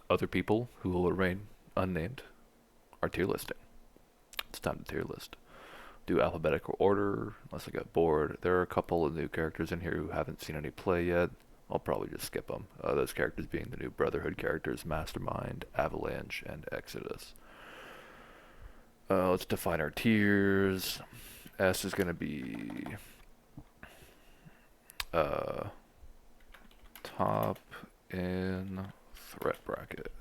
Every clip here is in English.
other people who will remain unnamed are tier listing. It's time to tier list. Do alphabetical order, unless I get bored. There are a couple of new characters in here who haven't seen any play yet. I'll probably just skip them. Those characters being the new Brotherhood characters, Mastermind, Avalanche, and Exodus. Let's define our tiers. S is going to be uh, top in threat bracket.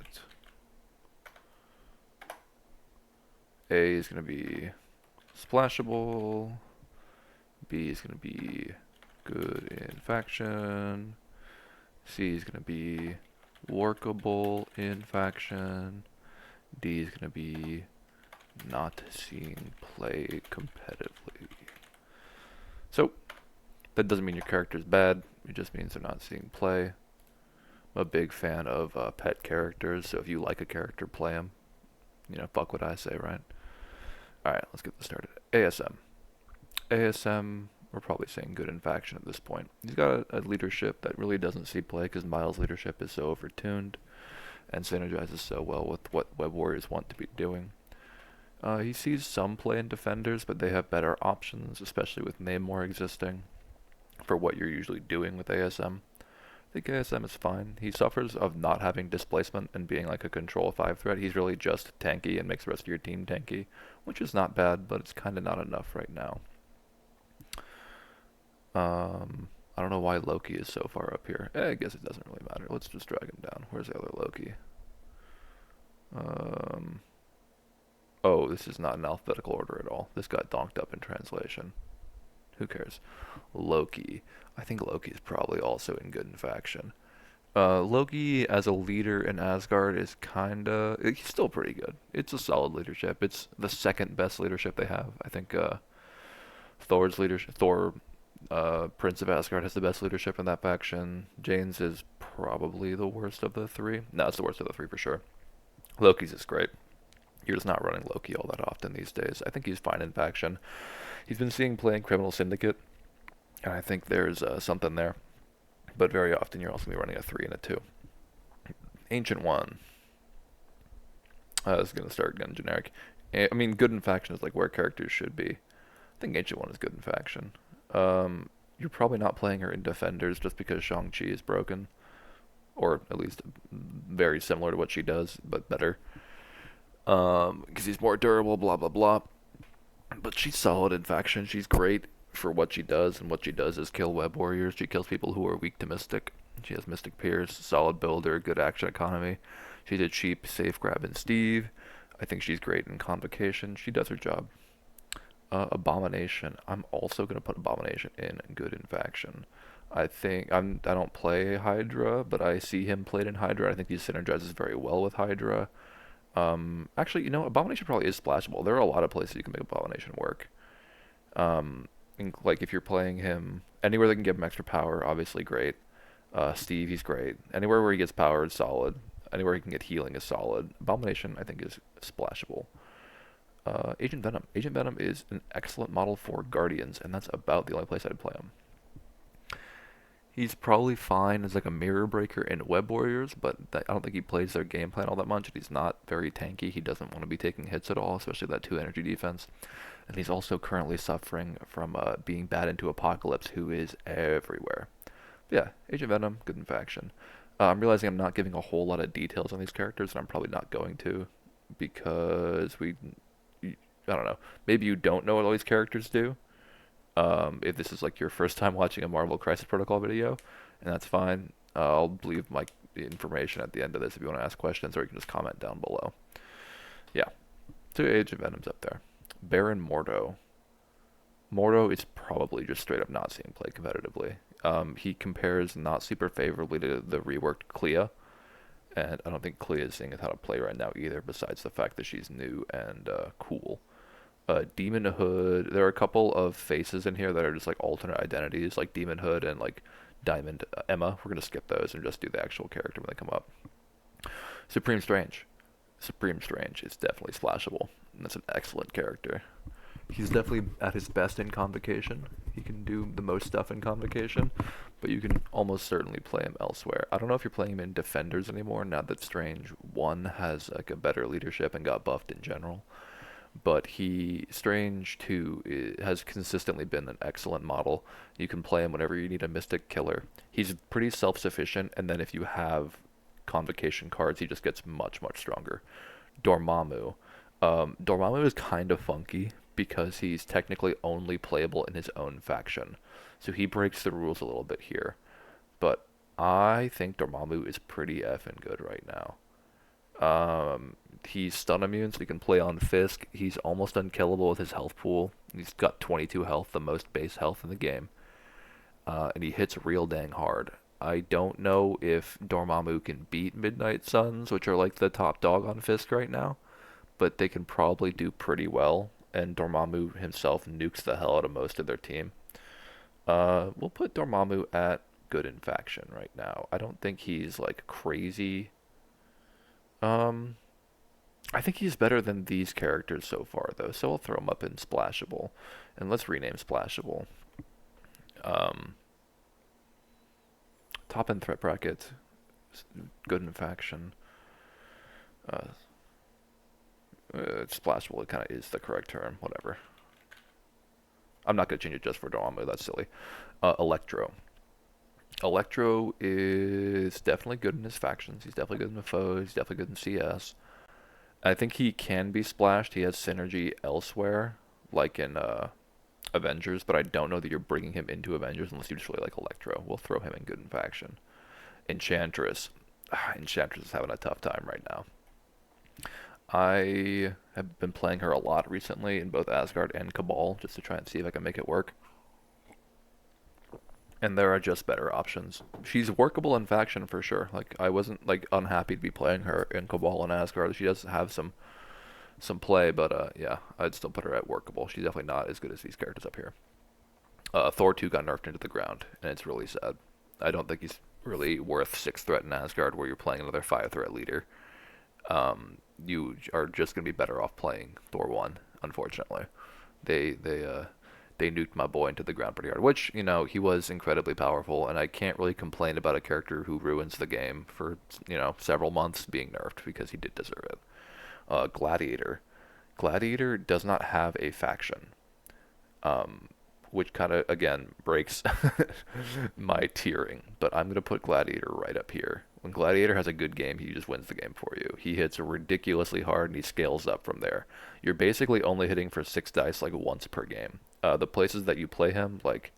A is going to be splashable. B is going to be good in faction. C is going to be workable in faction. D is going to be not seeing play competitively. So, that doesn't mean your character's bad. It just means they're not seeing play. I'm a big fan of pet characters, so if you like a character, play them. You know, fuck what I say, right? Alright, let's get this started. ASM. ASM, we're probably saying good in faction at this point. He's got a leadership that really doesn't see play because Miles' leadership is so overtuned and synergizes so well with what Web Warriors want to be doing. He sees some play in defenders, but they have better options, especially with Namor existing, for what you're usually doing with ASM. I think ASM is fine. He suffers of not having displacement and being like a control 5 threat. He's really just tanky and makes the rest of your team tanky, which is not bad, but it's kind of not enough right now. I don't know why Loki is so far up here. I guess it doesn't really matter. Let's just drag him down. Where's the other Loki? Oh, this is not in alphabetical order at all. This got donked up in translation. Who cares? Loki. I think Loki is probably also in good in faction. Loki as a leader in Asgard is kinda... He's still pretty good. It's a solid leadership. It's the second best leadership they have. I think Thor's leadership... Thor, Prince of Asgard, has the best leadership in that faction. Jane's is probably the worst of the three. No, it's the worst of the three for sure. Loki's is great. You're just not running Loki all that often these days. I think he's fine in faction. He's been seeing play in Criminal Syndicate, and I think there's something there. But very often you're also going to be running a 3 and a 2. Ancient One. This is going to start getting generic. I mean, good in faction is like where characters should be. I think Ancient One is good in faction. You're probably not playing her in Defenders just because Shang-Chi is broken. Or at least very similar to what she does, but better. Because he's more durable, blah, blah, blah. But she's solid in faction. She's great for what she does, and what she does is kill Web Warriors. She kills people who are weak to Mystic. She has Mystic Pierce, solid builder, good action economy. She's a cheap, safe grab in Steve. I think she's great in Convocation. She does her job. Abomination. I'm also gonna put Abomination in good in faction. I don't play Hydra, but I see him played in Hydra. I think he synergizes very well with Hydra. Actually, Abomination probably is splashable. There are a lot of places you can make Abomination work. Like if you're playing him anywhere that can give him extra power, obviously great. Steve, he's great. Anywhere where he gets power is solid. Anywhere he can get healing is solid. Abomination, I think, is splashable. Agent Venom. Agent Venom is an excellent model for Guardians, and that's about the only place I'd play him. He's probably fine as like a mirror breaker in Web Warriors, but I don't think he plays their game plan all that much. And he's not very tanky. He doesn't want to be taking hits at all, especially that 2 energy defense. And he's also currently suffering from being bad into Apocalypse, who is everywhere. But yeah, Agent Venom, good in faction. I'm realizing I'm not giving a whole lot of details on these characters, and I'm probably not going to, because I don't know. Maybe you don't know what all these characters do. If this is like your first time watching a Marvel Crisis Protocol video, and that's fine. I'll leave my information at the end of this if you want to ask questions, or you can just comment down below. Yeah, 2 Age of Venom's up there. Baron Mordo. Mordo is probably just straight up not seeing play competitively. He compares not super favorably to the reworked Clea, and I don't think Clea is seeing how to play right now either, besides the fact that she's new and cool. Demon Hood. There are a couple of faces in here that are just like alternate identities, like Demon Hood and like Diamond Emma. We're gonna skip those and just do the actual character when they come up. Supreme Strange. Supreme Strange is definitely splashable, and that's an excellent character. He's definitely at his best in Convocation. He can do the most stuff in Convocation, but you can almost certainly play him elsewhere. I don't know if you're playing him in Defenders anymore now that Strange 1 has like a better leadership and got buffed in general. But Strange 2 has consistently been an excellent model. You can play him whenever you need a Mystic Killer. He's pretty self-sufficient, and then if you have Convocation cards, he just gets much, much stronger. Dormammu. Dormammu is kind of funky because he's technically only playable in his own faction. So he breaks the rules a little bit here. But I think Dormammu is pretty effing good right now. He's stun immune, so he can play on Fisk. He's almost unkillable with his health pool. He's got 22 health, the most base health in the game. And he hits real dang hard. I don't know if Dormammu can beat Midnight Suns, which are like the top dog on Fisk right now, but they can probably do pretty well. And Dormammu himself nukes the hell out of most of their team. We'll put Dormammu at good in faction right now. I don't think he's like crazy. Um, I think he's better than these characters so far though, so I'll throw him up in Splashable, and let's rename Splashable. Um, Top end threat bracket, good in faction. Uh, Splashable, it kind of is the correct term. Whatever. I'm not gonna change it just for Dormammu. That's silly. Electro. Electro is definitely good in his factions. He's definitely good in the foes. He's definitely good in CS. I think he can be splashed. He has synergy elsewhere, like in Avengers, but I don't know that you're bringing him into Avengers unless you just really like Electro. We'll throw him in good in faction. Enchantress. Enchantress is having a tough time right now. I have been playing her a lot recently in both Asgard and Cabal just to try and see if I can make it work. And there are just better options. She's workable in faction for sure. Like I wasn't like unhappy to be playing her in Cabal and Asgard. She does have some play, but yeah, I'd still put her at workable. She's definitely not as good as these characters up here. Thor 2 got nerfed into the ground, and it's really sad. I don't think he's really worth 6 threat in Asgard where you're playing another 5 threat leader. You are just going to be better off playing Thor 1, unfortunately. They nuked my boy into the ground pretty hard, which, he was incredibly powerful, and I can't really complain about a character who ruins the game for, several months being nerfed because he did deserve it. Gladiator. Gladiator does not have a faction, um, which kind of, again, breaks my tiering, but I'm going to put Gladiator right up here. When Gladiator has a good game, he just wins the game for you. He hits ridiculously hard and he scales up from there. You're basically only hitting for 6 dice like once per game. The places that you play him, like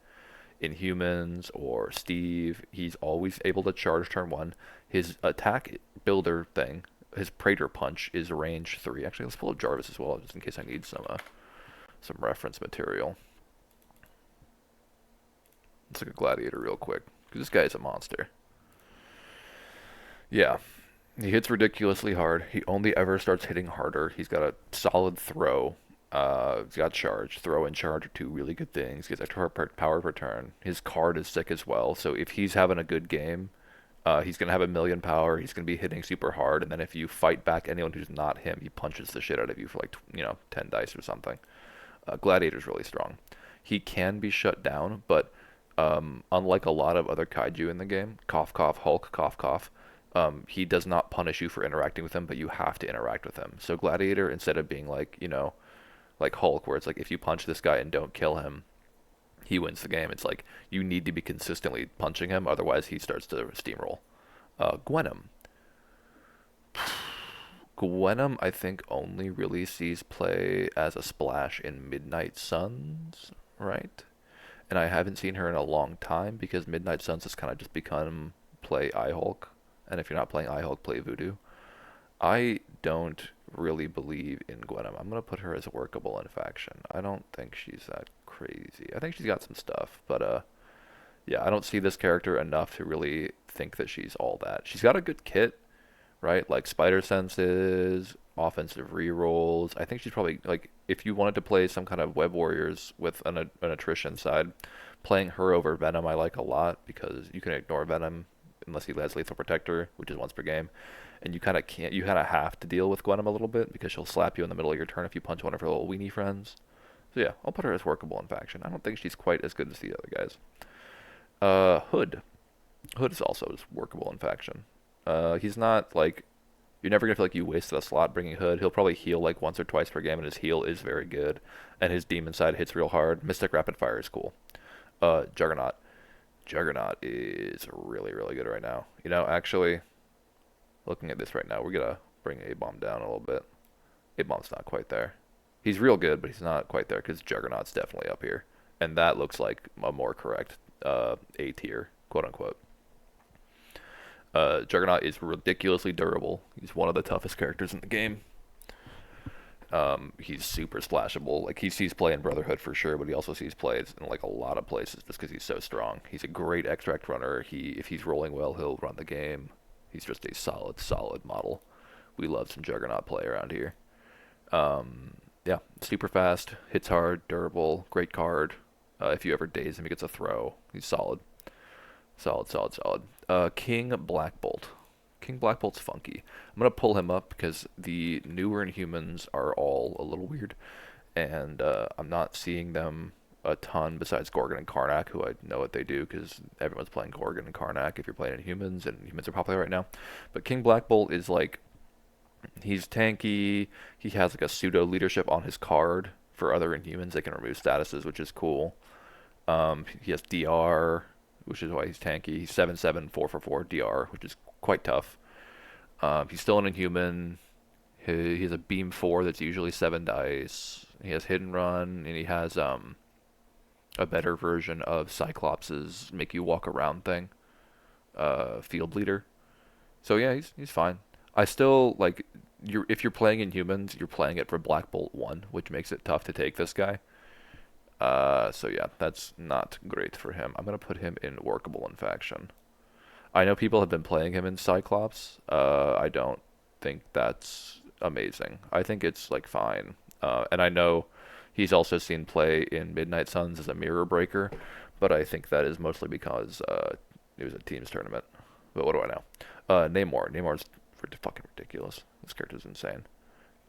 Inhumans or Steve, he's always able to charge turn 1. His attack builder thing, his Praetor Punch, is range 3. Actually, let's pull up Jarvis as well, just in case I need some reference material. Let's look at Gladiator real quick, because this guy is a monster. Yeah, he hits ridiculously hard. He only ever starts hitting harder. He's got a solid throw. He's got charge. Throw and charge are two really good things. He gets extra power per turn. His card is sick as well. So if he's having a good game, he's going to have a million power. He's going to be hitting super hard. And then if you fight back anyone who's not him, he punches the shit out of you for like, 10 dice or something. Gladiator's really strong. He can be shut down, but unlike a lot of other kaiju in the game, cough cough, Hulk, cough cough, he does not punish you for interacting with him, but you have to interact with him. So Gladiator, instead of being like, like Hulk, where it's like if you punch this guy and don't kill him, he wins the game. It's like you need to be consistently punching him, otherwise he starts to steamroll. Gwenum. Gwenum, I think, only really sees play as a splash in Midnight Suns, right? And I haven't seen her in a long time because Midnight Suns has kind of just become play iHulk. And if you're not playing iHulk, play Voodoo. I don't really believe in Gwenum. I'm going to put her as workable in faction. I don't think she's that crazy. I think she's got some stuff, but yeah, I don't see this character enough to really think that she's all that. She's got a good kit, right? Like spider senses, offensive rerolls. I think she's probably like if you wanted to play some kind of web warriors with an attrition side, playing her over Venom I like a lot because you can ignore Venom unless he has lethal protector, which is once per game, and you kind of have to deal with Gwenum a little bit because she'll slap you in the middle of your turn if you punch one of her little weenie friends. So yeah, I'll put her as workable in faction. I don't think she's quite as good as the other guys. Hood. Hood is also just workable in faction. He's not like you're never gonna feel like you wasted a slot bringing Hood. He'll probably heal like once or twice per game, and his heal is very good, and his demon side hits real hard. Mystic Rapid Fire is cool. Juggernaut. Juggernaut is really really good right now. You know, actually, looking at this right now, we're gonna bring A Bomb down a little bit. A Bomb's not quite there. He's real good, but he's not quite there because Juggernaut's definitely up here, and that looks like a more correct A tier, quote unquote. Juggernaut is ridiculously durable. He's one of the toughest characters in the game. He's super splashable. Like he sees play in Brotherhood for sure, but he also sees plays in like a lot of places just because he's so strong. He's a great extract runner. If he's rolling well, he'll run the game. He's just a solid model. We love some Juggernaut play around here. Yeah, super fast, hits hard, durable, great card. If you ever daze him, he gets a throw. He's solid. Solid. King Black Bolt. King Black Bolt's funky. I'm gonna pull him up because the newer Inhumans are all a little weird, and I'm not seeing them a ton besides Gorgon and Karnak, who I know what they do because everyone's playing Gorgon and Karnak if you're playing Inhumans, and Inhumans are popular right now. But King Black Bolt is like he's tanky. He has like a pseudo leadership on his card for other Inhumans. They can remove statuses, which is cool. He has DR, which is why he's tanky. He's 7/7, 4/4 DR, which is quite tough. He's still an Inhuman. He has a beam 4 that's usually 7 dice. He has hidden run, and he has a better version of Cyclops's make you walk around thing. Field leader. So yeah, he's fine. I still like if you're playing Inhumans, you're playing it for Black Bolt 1, which makes it tough to take this guy. So yeah, that's not great for him. I'm gonna put him in workable in faction. I know people have been playing him in Cyclops. I don't think that's amazing. I think it's like fine. And I know he's also seen play in Midnight Suns as a mirror breaker, but I think that is mostly because it was a teams tournament. But what do I know? Namor. Namor's fucking ridiculous. This character's insane.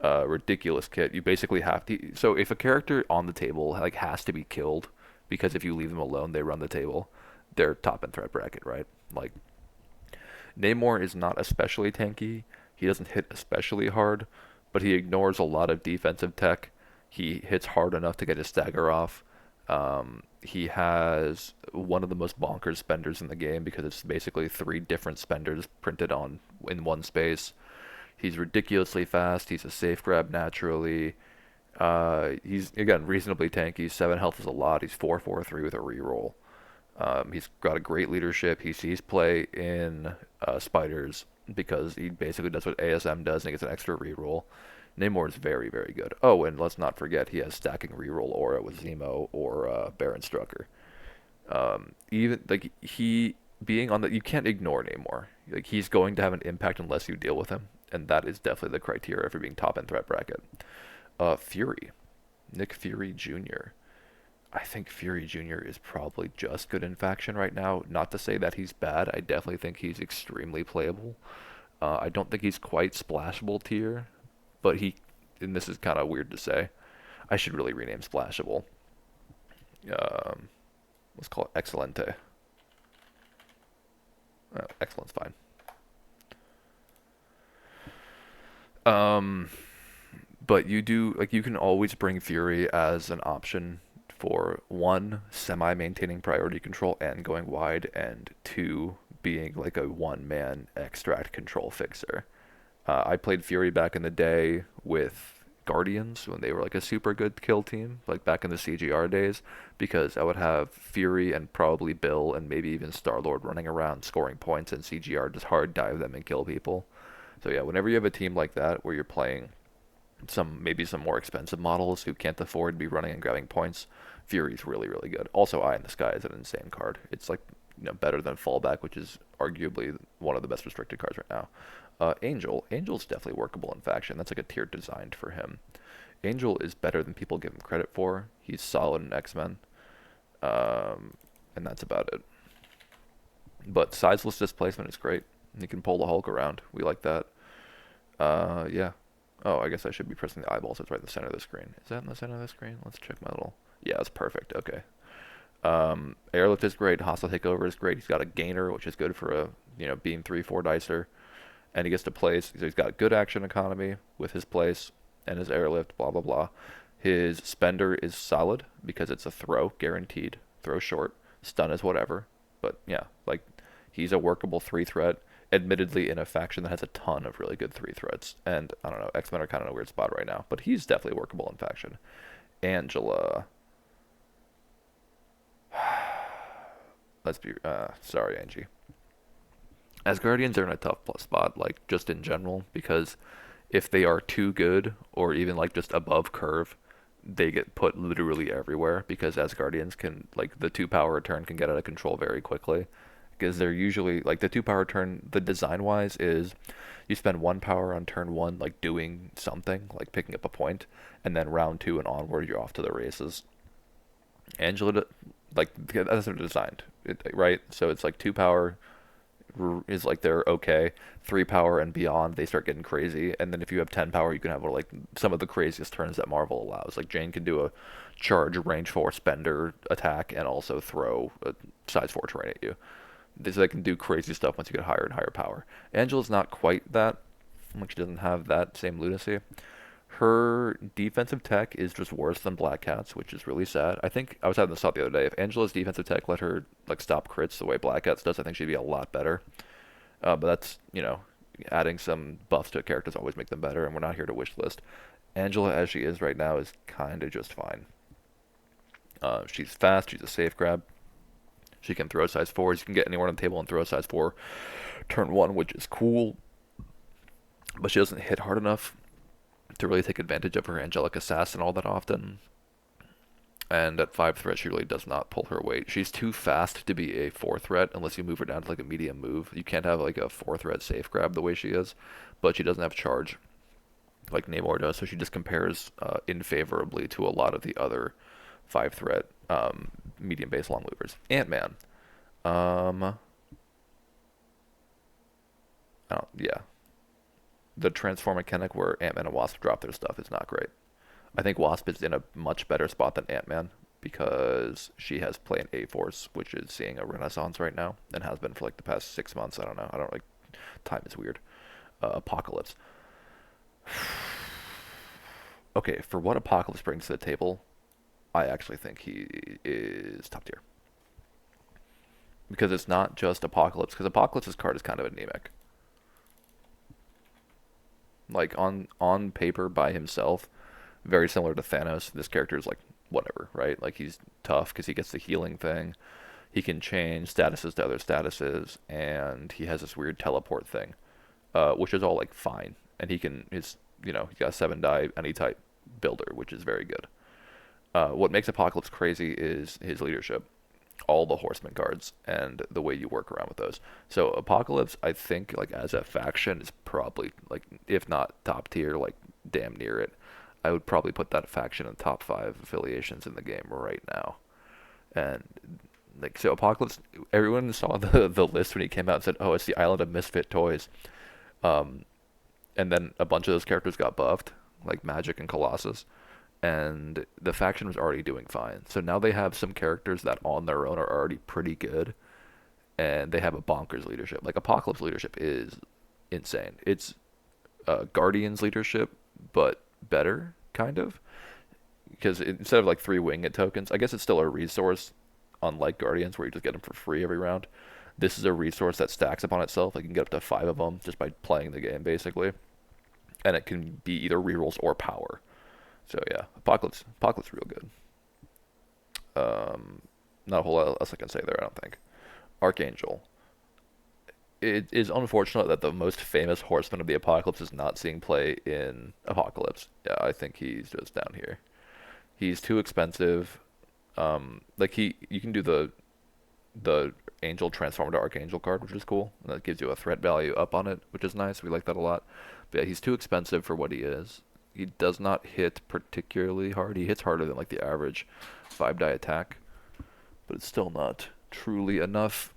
Ridiculous kit. You basically have to. So if a character on the table like has to be killed, because if you leave them alone, they run the table. They're top in threat bracket, right? Like Namor is not especially tanky. He doesn't hit especially hard, but he ignores a lot of defensive tech. He hits hard enough to get his stagger off. He has one of the most bonkers spenders in the game because it's basically 3 different spenders printed on in one space. He's ridiculously fast. He's a safe grab naturally. He's again reasonably tanky. 7 health is a lot. He's 4/4/3 with a reroll. He's got a great leadership. He sees play in spiders because he basically does what ASM does and he gets an extra reroll. Namor is very, very good. Oh, and let's not forget he has stacking reroll aura with Zemo or Baron Strucker. Even like he being on the, you can't ignore Namor. Like he's going to have an impact unless you deal with him, and that is definitely the criteria for being top in threat bracket. Fury, Nick Fury Jr. I think Fury Jr. is probably just good in faction right now. Not to say that he's bad. I definitely think he's extremely playable. I don't think he's quite splashable tier, but and this is kind of weird to say. I should really rename splashable. Um, let's call it Excelente. Excellent's fine. Um, but you can always bring Fury as an option for one, semi-maintaining priority control and going wide, and two, being like a one-man extract control fixer. I played Fury back in the day with Guardians when they were like a super good kill team, like back in the CGR days, because I would have Fury and probably Bill and maybe even Star-Lord running around scoring points, and CGR just hard dive them and kill people. So yeah, whenever you have a team like that where you're playing maybe some more expensive models who can't afford to be running and grabbing points, Fury's really really good. Also, Eye in the Sky is an insane card. It's like better than Fallback, which is arguably one of the best restricted cards right now. Angel's definitely workable in faction. That's like a tier designed for him. Angel is better than people give him credit for. He's solid in X-Men, and that's about it. But sizeless displacement is great. He can pull the Hulk around. We like that. Yeah. Oh, I guess I should be pressing the eyeball so it's right in the center of the screen. Is that in the center of the screen? Let's check my little. Yeah, it's perfect. Okay. Airlift is great. Hostile takeover is great. He's got a gainer, which is good for a being 3/4 dicer, and he gets to place. So he's got good action economy with his place and his airlift. Blah blah blah. His spender is solid because it's a throw guaranteed. Throw short. Stun is whatever. But yeah, like he's a workable three threat. Admittedly, in a faction that has a ton of really good three threats, and I don't know, X-Men are kind of in a weird spot right now, but he's definitely workable in faction. Angela, let's be sorry, Angie. Asgardians are in a tough spot, like just in general, because if they are too good or even like just above curve, they get put literally everywhere because Asgardians can like the 2 power turn can get out of control very quickly. Because they're usually like the 2 power turn, the design wise is you spend 1 power on turn one like doing something, like picking up a point, and then round two and onward you're off to the races. Angela, like that's how they're designed, right? So it's like 2 power is like they're okay. 3 power and beyond, they start getting crazy. And then if you have 10 power, you can have like some of the craziest turns that Marvel allows. Like Jane can do a charge, range four, spender attack, and also throw a size four terrain at you. So they can do crazy stuff once you get higher and higher power. Angela's not quite that. Like she doesn't have that same lunacy. Her defensive tech is just worse than Black Cat's, which is really sad. I think I was having this thought the other day. If Angela's defensive tech let her like stop crits the way Black Cat's does, I think she'd be a lot better. But that's adding some buffs to a characters always make them better, and we're not here to wish list. Angela, as she is right now, is kind of just fine. She's fast. She's a safe grab. She can throw size fours. You can get anywhere on the table and throw size four turn one, which is cool. But she doesn't hit hard enough to really take advantage of her angelic assassin all that often. And at 5 threat, she really does not pull her weight. She's too fast to be a 4 threat unless you move her down to like a medium move. You can't have like a 4 threat safe grab the way she is, but she doesn't have charge like Namor does, so she just compares unfavorably to a lot of the other 5 threat medium base long movers. Ant-Man. Um, yeah, the transform mechanic where Ant-Man and Wasp drop their stuff is not great. I think Wasp is in a much better spot than Ant-Man because she has play in A-Force, which is seeing a renaissance right now and has been for like the past 6 months. I don't know. I don't like time is weird. Apocalypse. Okay, for what Apocalypse brings to the table, I actually think he is top tier because it's not just Apocalypse. Because Apocalypse's card is kind of anemic. Like on paper by himself, very similar to Thanos. This character is like whatever, right? Like he's tough because he gets the healing thing. He can change statuses to other statuses, and he has this weird teleport thing, which is all like fine. And he's got 7 die any type builder, which is very good. What makes Apocalypse crazy is his leadership, all the Horseman cards, and the way you work around with those. So Apocalypse, I think, like as a faction, is probably like if not top tier, like damn near it. I would probably put that faction in the top 5 affiliations in the game right now. And like so, Apocalypse. Everyone saw the list when he came out and said, "Oh, it's the Island of Misfit Toys." Um, and then a bunch of those characters got buffed, like Magic and Colossus, and the faction was already doing fine. So now they have some characters that on their own are already pretty good, and they have a bonkers leadership. Like Apocalypse leadership is insane. It's Guardians leadership, but better, kind of. Because instead of like 3 winged tokens, I guess it's still a resource, unlike Guardians, where you just get them for free every round. This is a resource that stacks upon itself. Like you can get up to 5 of them just by playing the game, basically. And it can be either rerolls or power. So yeah, Apocalypse, real good. Um, Not a whole lot else I can say there. I don't think. Archangel. It is unfortunate that the most famous horseman of the apocalypse is not seeing play in Apocalypse. Yeah, I think he's just down here. He's too expensive. Like you can do the angel transform to archangel card, which is cool. And that gives you a threat value up on it, which is nice. We like that a lot. But yeah, he's too expensive for what he is. He does not hit particularly hard. He hits harder than like the average 5 die attack, but it's still not truly enough.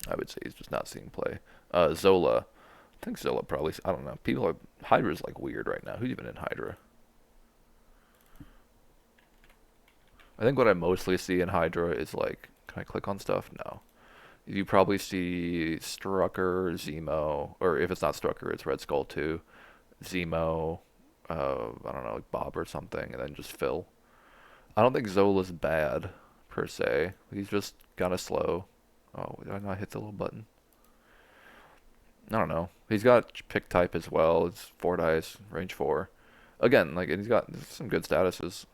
I would say he's just not seeing play. Zola. I think Zilla probably. I don't know. People are Hydra's like weird right now. Who's even in Hydra? I think what I mostly see in Hydra is like, can I click on stuff? No. You probably see Strucker, Zemo, or if it's not Strucker, it's Red Skull too. Zemo, I don't know, like Bob or something, and then just Phil. I don't think Zola's bad per se. He's just kind of slow. Oh, did I not hit the little button? I don't know. He's got pick type as well. It's 4 dice, range 4. Again, like, and he's got some good statuses.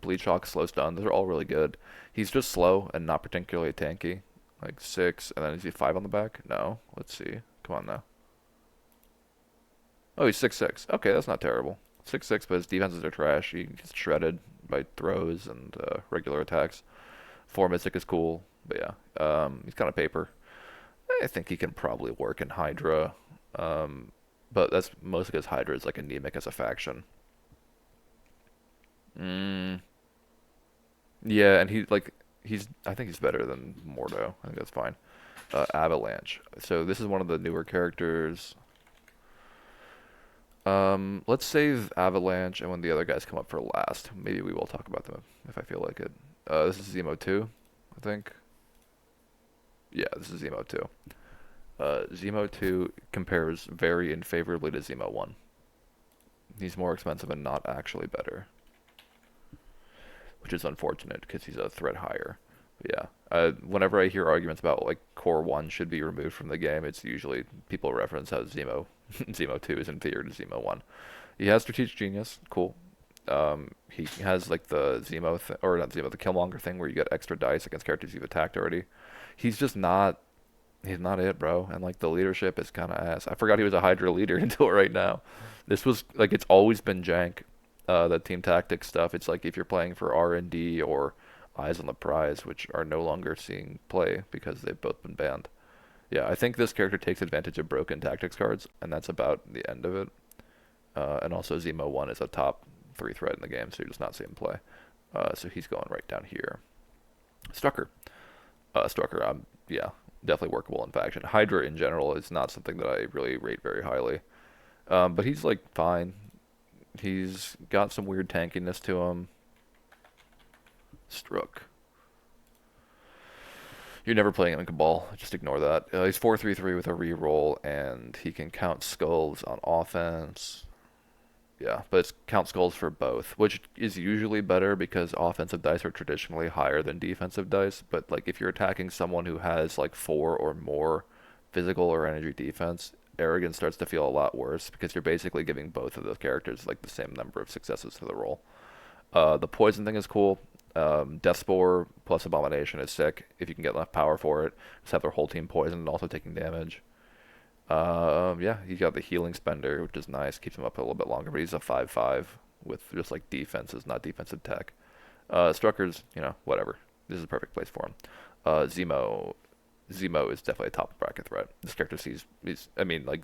Bleed shock, slow stun. Those are all really good. He's just slow and not particularly tanky. Like 6, and then is he 5 on the back? No. Let's see. Come on now. Oh, he's 6'6". Okay, that's not terrible. 6'6", but his defenses are trash. He gets shredded by throws and regular attacks. 4 Mystic is cool, but yeah. He's kind of paper. I think he can probably work in Hydra. Um, but that's mostly because Hydra is like anemic as a faction. Mm, yeah, and I think he's better than Mordo. I think that's fine. Avalanche. So this is one of the newer characters. Let's save Avalanche, and when the other guys come up for last, maybe we will talk about them if I feel like it. This is Zemo 2, I think. Yeah, this is Zemo 2. Zemo 2 compares very unfavorably to Zemo 1. He's more expensive and not actually better, which is unfortunate because he's a threat higher. But yeah, whenever I hear arguments about like Core 1 should be removed from the game, it's usually people reference how Zemo Zemo 2 is inferior to Zemo 1. He has Strategic Genius, cool. He has like the or not Zemo, the Killmonger thing where you get extra dice against characters you've attacked already. He's just not He's not it, bro. And like the leadership is kind of ass. I forgot he was a Hydra leader until right now. This was like it's always been jank. The team tactics stuff. It's like if you're playing for R&D or Eyes on the Prize, which are no longer seeing play because they've both been banned. Yeah, I think this character takes advantage of broken tactics cards, and that's about the end of it. And also Zemo 1 is a top 3 threat in the game, so you're just not seeing play. So he's going right down here. Strucker. Strucker, yeah, definitely workable in faction. Hydra in general is not something that I really rate very highly. But he's like fine. He's got some weird tankiness to him. Struck. You're never playing him in Cabal. Just ignore that. He's 4-3-3 with a reroll, and he can count skulls on offense. Yeah, but it's count skulls for both, which is usually better because offensive dice are traditionally higher than defensive dice. But like if you're attacking someone who has like 4 or more physical or energy defense, arrogance starts to feel a lot worse because you're basically giving both of those characters like the same number of successes to the roll. The poison thing is cool. Death Spore plus Abomination is sick if you can get enough power for it. Just have their whole team poisoned and also taking damage. Yeah, he's got the healing spender, which is nice. Keeps him up a little bit longer, but he's a 5/5 with just like defenses, not defensive tech. Strucker's, whatever. This is a perfect place for him. Zemo is definitely a top bracket threat. This character I mean, like,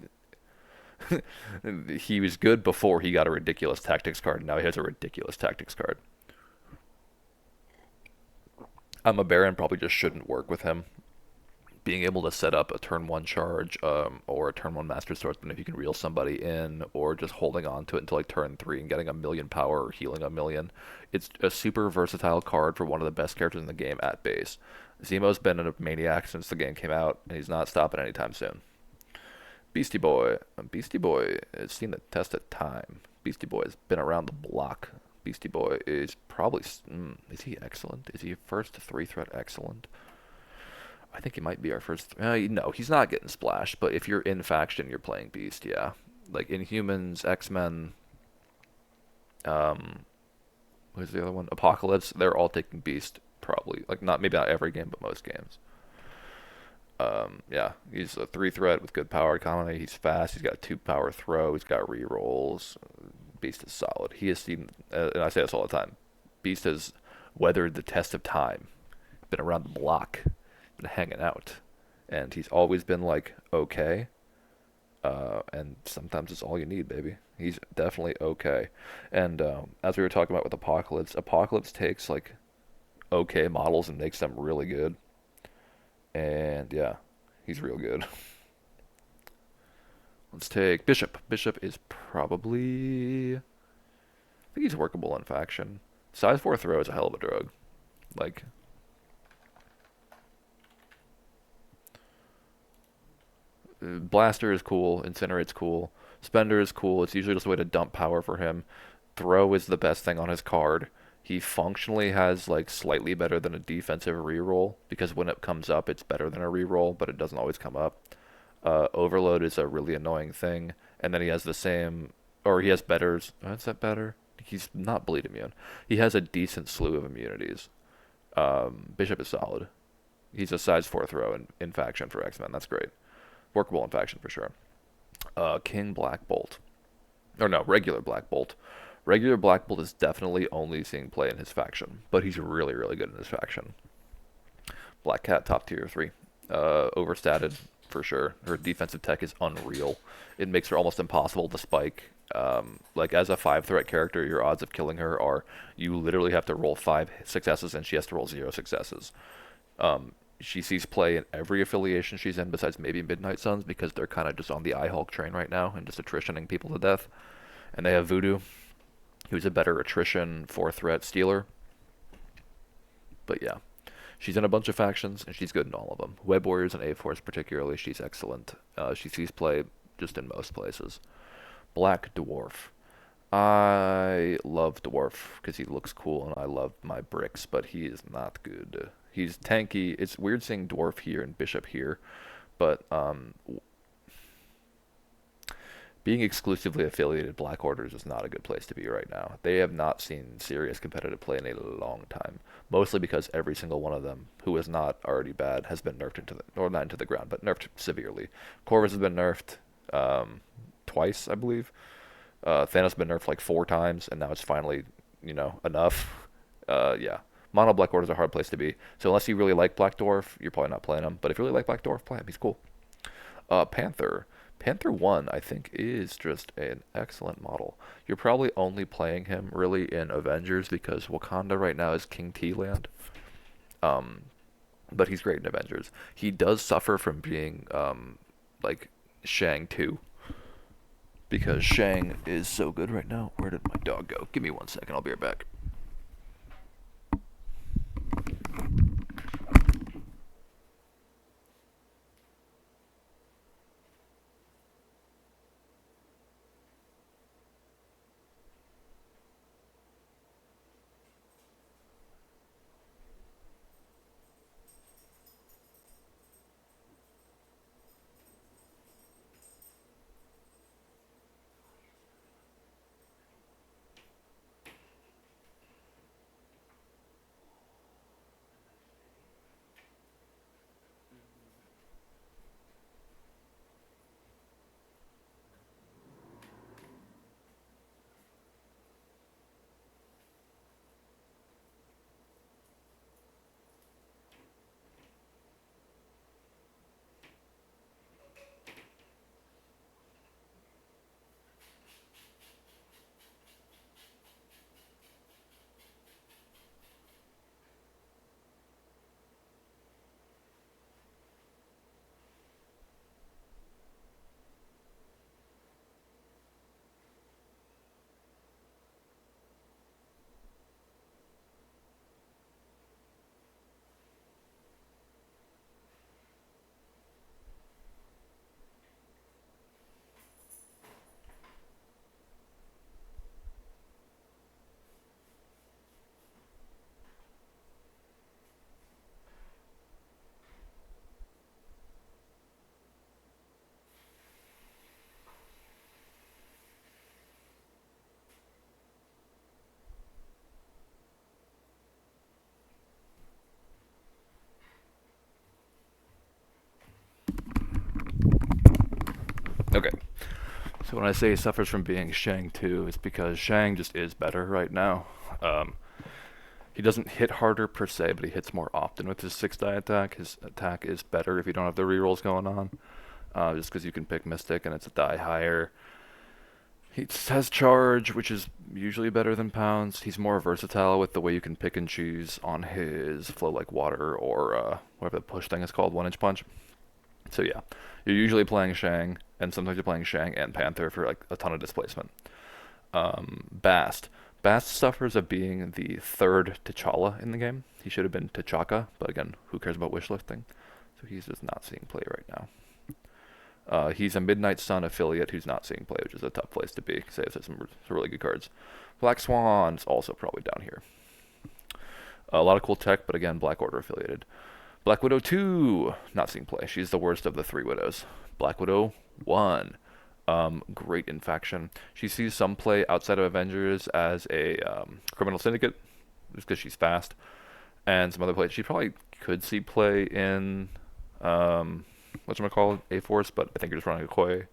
he was good before he got a ridiculous tactics card. Now he has a ridiculous tactics card. I'm a Baron probably just shouldn't work with him. Being able to set up a turn 1 charge or a turn 1 Master Swordsman if you can reel somebody in, or just holding on to it until like turn 3 and getting a million power or healing a million. It's a super versatile card for one of the best characters in the game at base. Zemo's been a maniac since the game came out, and he's not stopping anytime soon. Beastie Boy. Beastie Boy has seen the test of time. Beastie Boy has been around the block. Beastie Boy is probably... is he excellent? Is he first 3-threat excellent? I think he might be our first... no, he's not getting splashed, but if you're in faction, you're playing Beast, yeah. Like Inhumans, X-Men, who's the other one? Apocalypse, they're all taking Beast, probably. Like, maybe not every game, but most games. Yeah, he's a 3-threat with good power economy. He's fast. He's got 2 power throw. He's got rerolls. Beast is solid. He has seen, and I say this all the time, Beast has weathered the test of time. Been around the block. Been hanging out. And he's always been like, okay. And sometimes it's all you need, baby. He's definitely okay. And as we were talking about with Apocalypse takes like okay models and makes them really good. And yeah, he's real good. Let's take Bishop. Bishop is probably... I think he's workable in faction. Size 4 throw is a hell of a drug. Like, Blaster is cool. Incinerate's cool. Spender is cool. It's usually just a way to dump power for him. Throw is the best thing on his card. He functionally has like slightly better than a defensive reroll because when it comes up, it's better than a reroll, but it doesn't always come up. Overload is a really annoying thing, and then he has the same, or he has betters. Is that better? He's not bleed immune. He has a decent slew of immunities. Bishop is solid. He's a size 4 throw in faction for X-Men. That's great. Workable in faction for sure. King Black Bolt. Or no, regular Black Bolt. Regular Black Bolt is definitely only seeing play in his faction, but he's really, really good in his faction. Black Cat, top tier 3. Overstated for sure. Her defensive tech is unreal. It makes her almost impossible to spike. Like as a 5 threat character, your odds of killing her are you literally have to roll 5 successes and she has to roll 0 successes. She sees play in every affiliation she's in besides maybe Midnight Suns because they're kind of just on the iHulk train right now and just attritioning people to death. And they have Voodoo, who's a better attrition 4 threat stealer. But yeah, she's in a bunch of factions and she's good in all of them. Web Warriors and A-Force particularly, she's excellent. She sees play just in most places. Black Dwarf. I love Dwarf because he looks cool and I love my bricks, but he is not good. He's tanky. It's weird seeing Dwarf here and Bishop here, but being exclusively affiliated Black Orders is not a good place to be right now. They have not seen serious competitive play in a long time, mostly because every single one of them, who is not already bad, has been nerfed into the, or not into the ground, but nerfed severely. Corvus has been nerfed twice, I believe. Thanos has been nerfed like 4 times, and now it's finally, enough. Yeah. Mono Black Order is a hard place to be. So unless you really like Black Dwarf, you're probably not playing him. But if you really like Black Dwarf, play him. He's cool. Panther. Panther 1, I think, is just an excellent model. You're probably only playing him really in Avengers because Wakanda right now is King T land. But he's great in Avengers. He does suffer from being like Shang 2 because Shang is so good right now. Where did my dog go? Give me 1 second. I'll be right back. Okay. So when I say he suffers from being Shang 2, it's because Shang just is better right now. He doesn't hit harder per se, but he hits more often with his 6-die attack. His attack is better if you don't have the rerolls going on, just because you can pick Mystic and it's a die higher. He has charge, which is usually better than pounds. He's more versatile with the way you can pick and choose on his flow like water or whatever the push thing is called, 1-inch punch. So yeah, you're usually playing Shang. and sometimes you're playing Shang and Panther for like a ton of displacement. Bast. Bast suffers of being the third T'Challa in the game. He should have been T'Chaka, but again, who cares about wishlifting? So he's just not seeing play right now. He's a Midnight Sun affiliate who's not seeing play, which is a tough place to be because they have some really good cards. Black Swan's also probably down here. A lot of cool tech, but again, Black Order affiliated. Black Widow 2, not seeing play. She's the worst of the three Widows. Black Widow 1, great in faction. She sees some play outside of Avengers as a criminal syndicate, just because she's fast, and some other play. She probably could see play in whatchamacallit, A-Force, but I think you're just running a Koi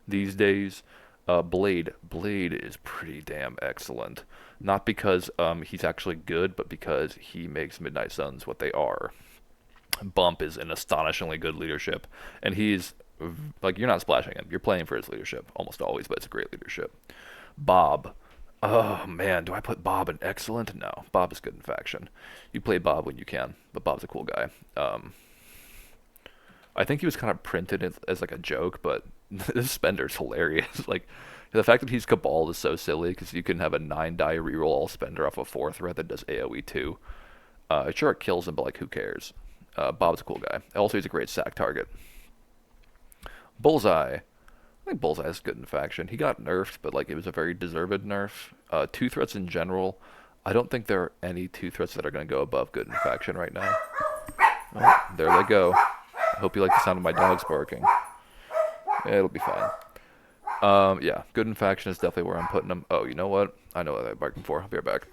these days. Blade. Blade is pretty damn excellent. Not because he's actually good, but because he makes Midnight Suns what they are. Bump is an astonishingly good leadership, and he's like, you're not splashing him. You're playing for his leadership almost always, but it's a great leadership. Bob. Oh man, do I put Bob in excellent? No, Bob is good in faction. You play Bob when you can, but Bob's a cool guy. I think he was kind of printed as like a joke, but this Spender's hilarious. Like the fact that he's Cabal is so silly because you can have a 9 die reroll all Spender off a 4 threat that does AoE too. Sure, it kills him, but like who cares? Bob's a cool guy. Also, he's a great sack target. Bullseye. I think Bullseye's good in faction. He got nerfed, but like it was a very deserved nerf. 2 threats in general. I don't think there are any 2 threats that are going to go above good in faction right now. Oh, there they go. I hope you like the sound of my dogs barking. It'll be fine. Yeah, good in faction is definitely where I'm putting them. Oh, you know what? I know what they're barking for. I'll be right back.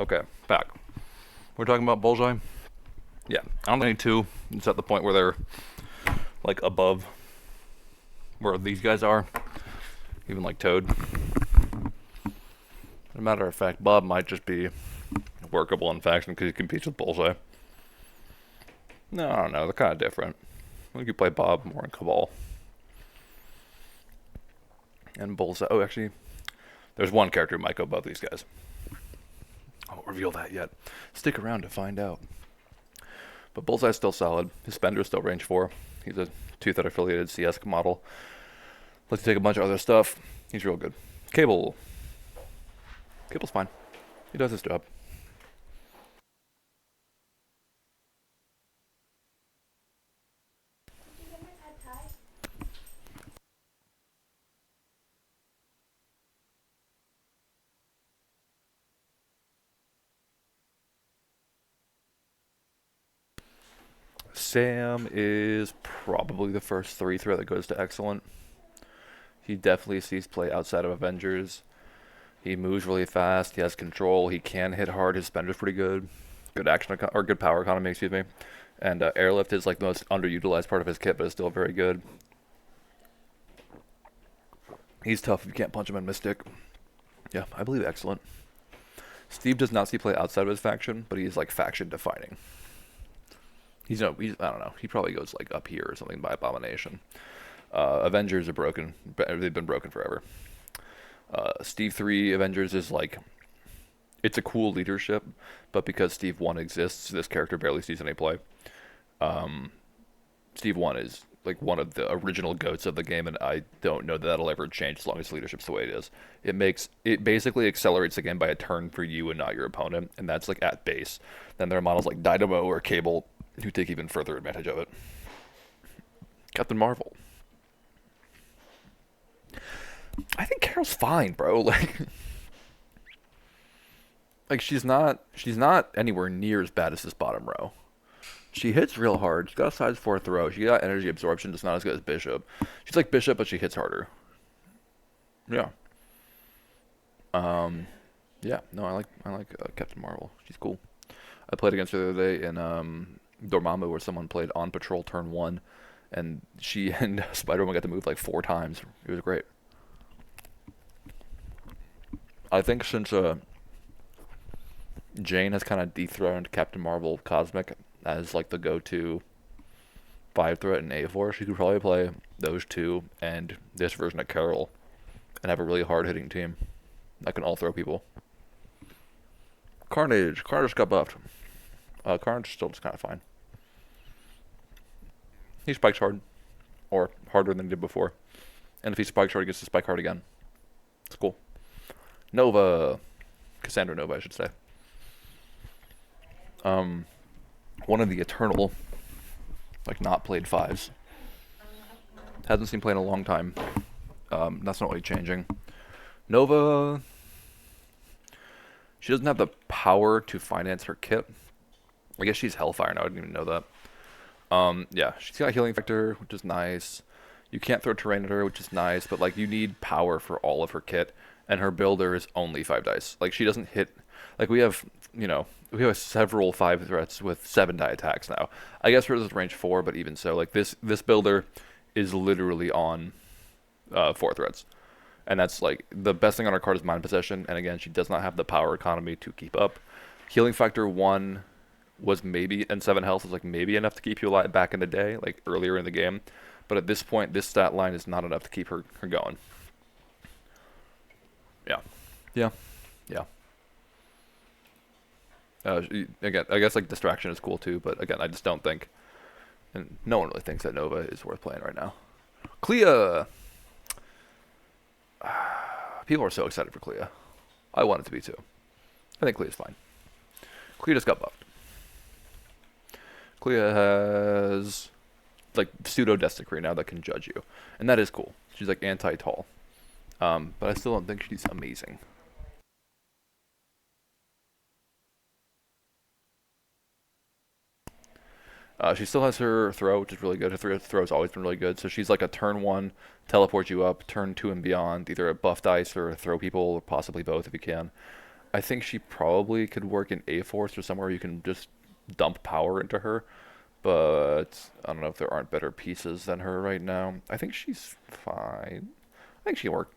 Okay, back. We're talking about Bullseye. Yeah, I don't need two. It's at the point where they're like above where these guys are, even like Toad. As a matter of fact, Bob might just be workable in faction because he competes with Bullseye. No, I don't know. They're kind of different. I think you play Bob more in Cabal. And Bullseye. Oh, actually, there's one character who might go above these guys. I won't reveal that yet. Stick around to find out. But Bullseye's still solid. His Spender's still range 4. He's a two-threat affiliated CS model. Let's take a bunch of other stuff. He's real good. Cable. Cable's fine. He does his job. Sam is probably the first 3 threat that goes to excellent. He definitely sees play outside of Avengers. He moves really fast. He has control. He can hit hard. His Spender's pretty good. Good action or good power economy, excuse me. And airlift is like the most underutilized part of his kit, but it's still very good. He's tough if you can't punch him in Mystic. Yeah, I believe excellent. Steve does not see play outside of his faction, but he's like faction defining. He's I don't know. He probably goes like up here or something by Abomination. Avengers are broken. They've been broken forever. Steve 3 Avengers is like, it's a cool leadership, but because Steve 1 exists, this character barely sees any play. Steve 1 is like one of the original goats of the game, and I don't know that that'll ever change as long as leadership's the way it is. It basically accelerates the game by a turn for you and not your opponent, and that's like at base. Then there are models like Dynamo or Cable who take even further advantage of it. Captain Marvel. I think Carol's fine, bro. Like she's not anywhere near as bad as this bottom row. She hits real hard. She's got a size 4 throw. She got energy absorption, just not as good as Bishop. She's like Bishop, but she hits harder. Yeah. Yeah. No, I like Captain Marvel. She's cool. I played against her the other day in Dormammu, where someone played on patrol turn 1, and she and Spider-Man got to move like 4 times. It was great. I think since Jane has kind of dethroned Captain Marvel Cosmic as like the go-to 5 threat in A4, she could probably play those two and this version of Carol and have a really hard-hitting team that can all throw people. Carnage got buffed. Carnage still just kind of fine. He spikes hard, or harder than he did before. And if he spikes hard, he gets to spike hard again. It's cool. Nova. Cassandra Nova, I should say. One of the eternal, like, not played 5s. Hasn't seen play in a long time. That's not really changing. Nova, she doesn't have the power to finance her kit. I guess she's Hellfire now, I didn't even know that. Yeah, she's got healing factor, which is nice. You can't throw terrain at her, which is nice, but like you need power for all of her kit, and her builder is only 5 dice. Like she doesn't hit. Like we have several 5 threats with 7 die attacks now. I guess hers is range 4, but even so, like this builder is literally on 4 threats, and that's like the best thing on her card is mind possession. And again, she does not have the power economy to keep up. Healing factor 1 was maybe, and 7 health was like maybe enough to keep you alive back in the day, like earlier in the game. But at this point, this stat line is not enough to keep her going. Yeah. Yeah. Yeah. Again, I guess like distraction is cool too, but again, I just don't think, and no one really thinks that Nova is worth playing right now. Clea. People are so excited for Clea. I want it to be too. I think Clea's fine. Clea just got buffed. Clea has like pseudo Desecrate now that can judge you, and that is cool. She's like anti-tall, but I still don't think she's amazing. She still has her throw, which is really good. Her throw has always been really good. So she's like a turn 1, teleport you up, turn 2 and beyond, either a buff dice or throw people, or possibly both if you can. I think she probably could work in A Force or somewhere you can just dump power into her. But I don't know if there aren't better pieces than her right now. I think she's fine. I think she can work.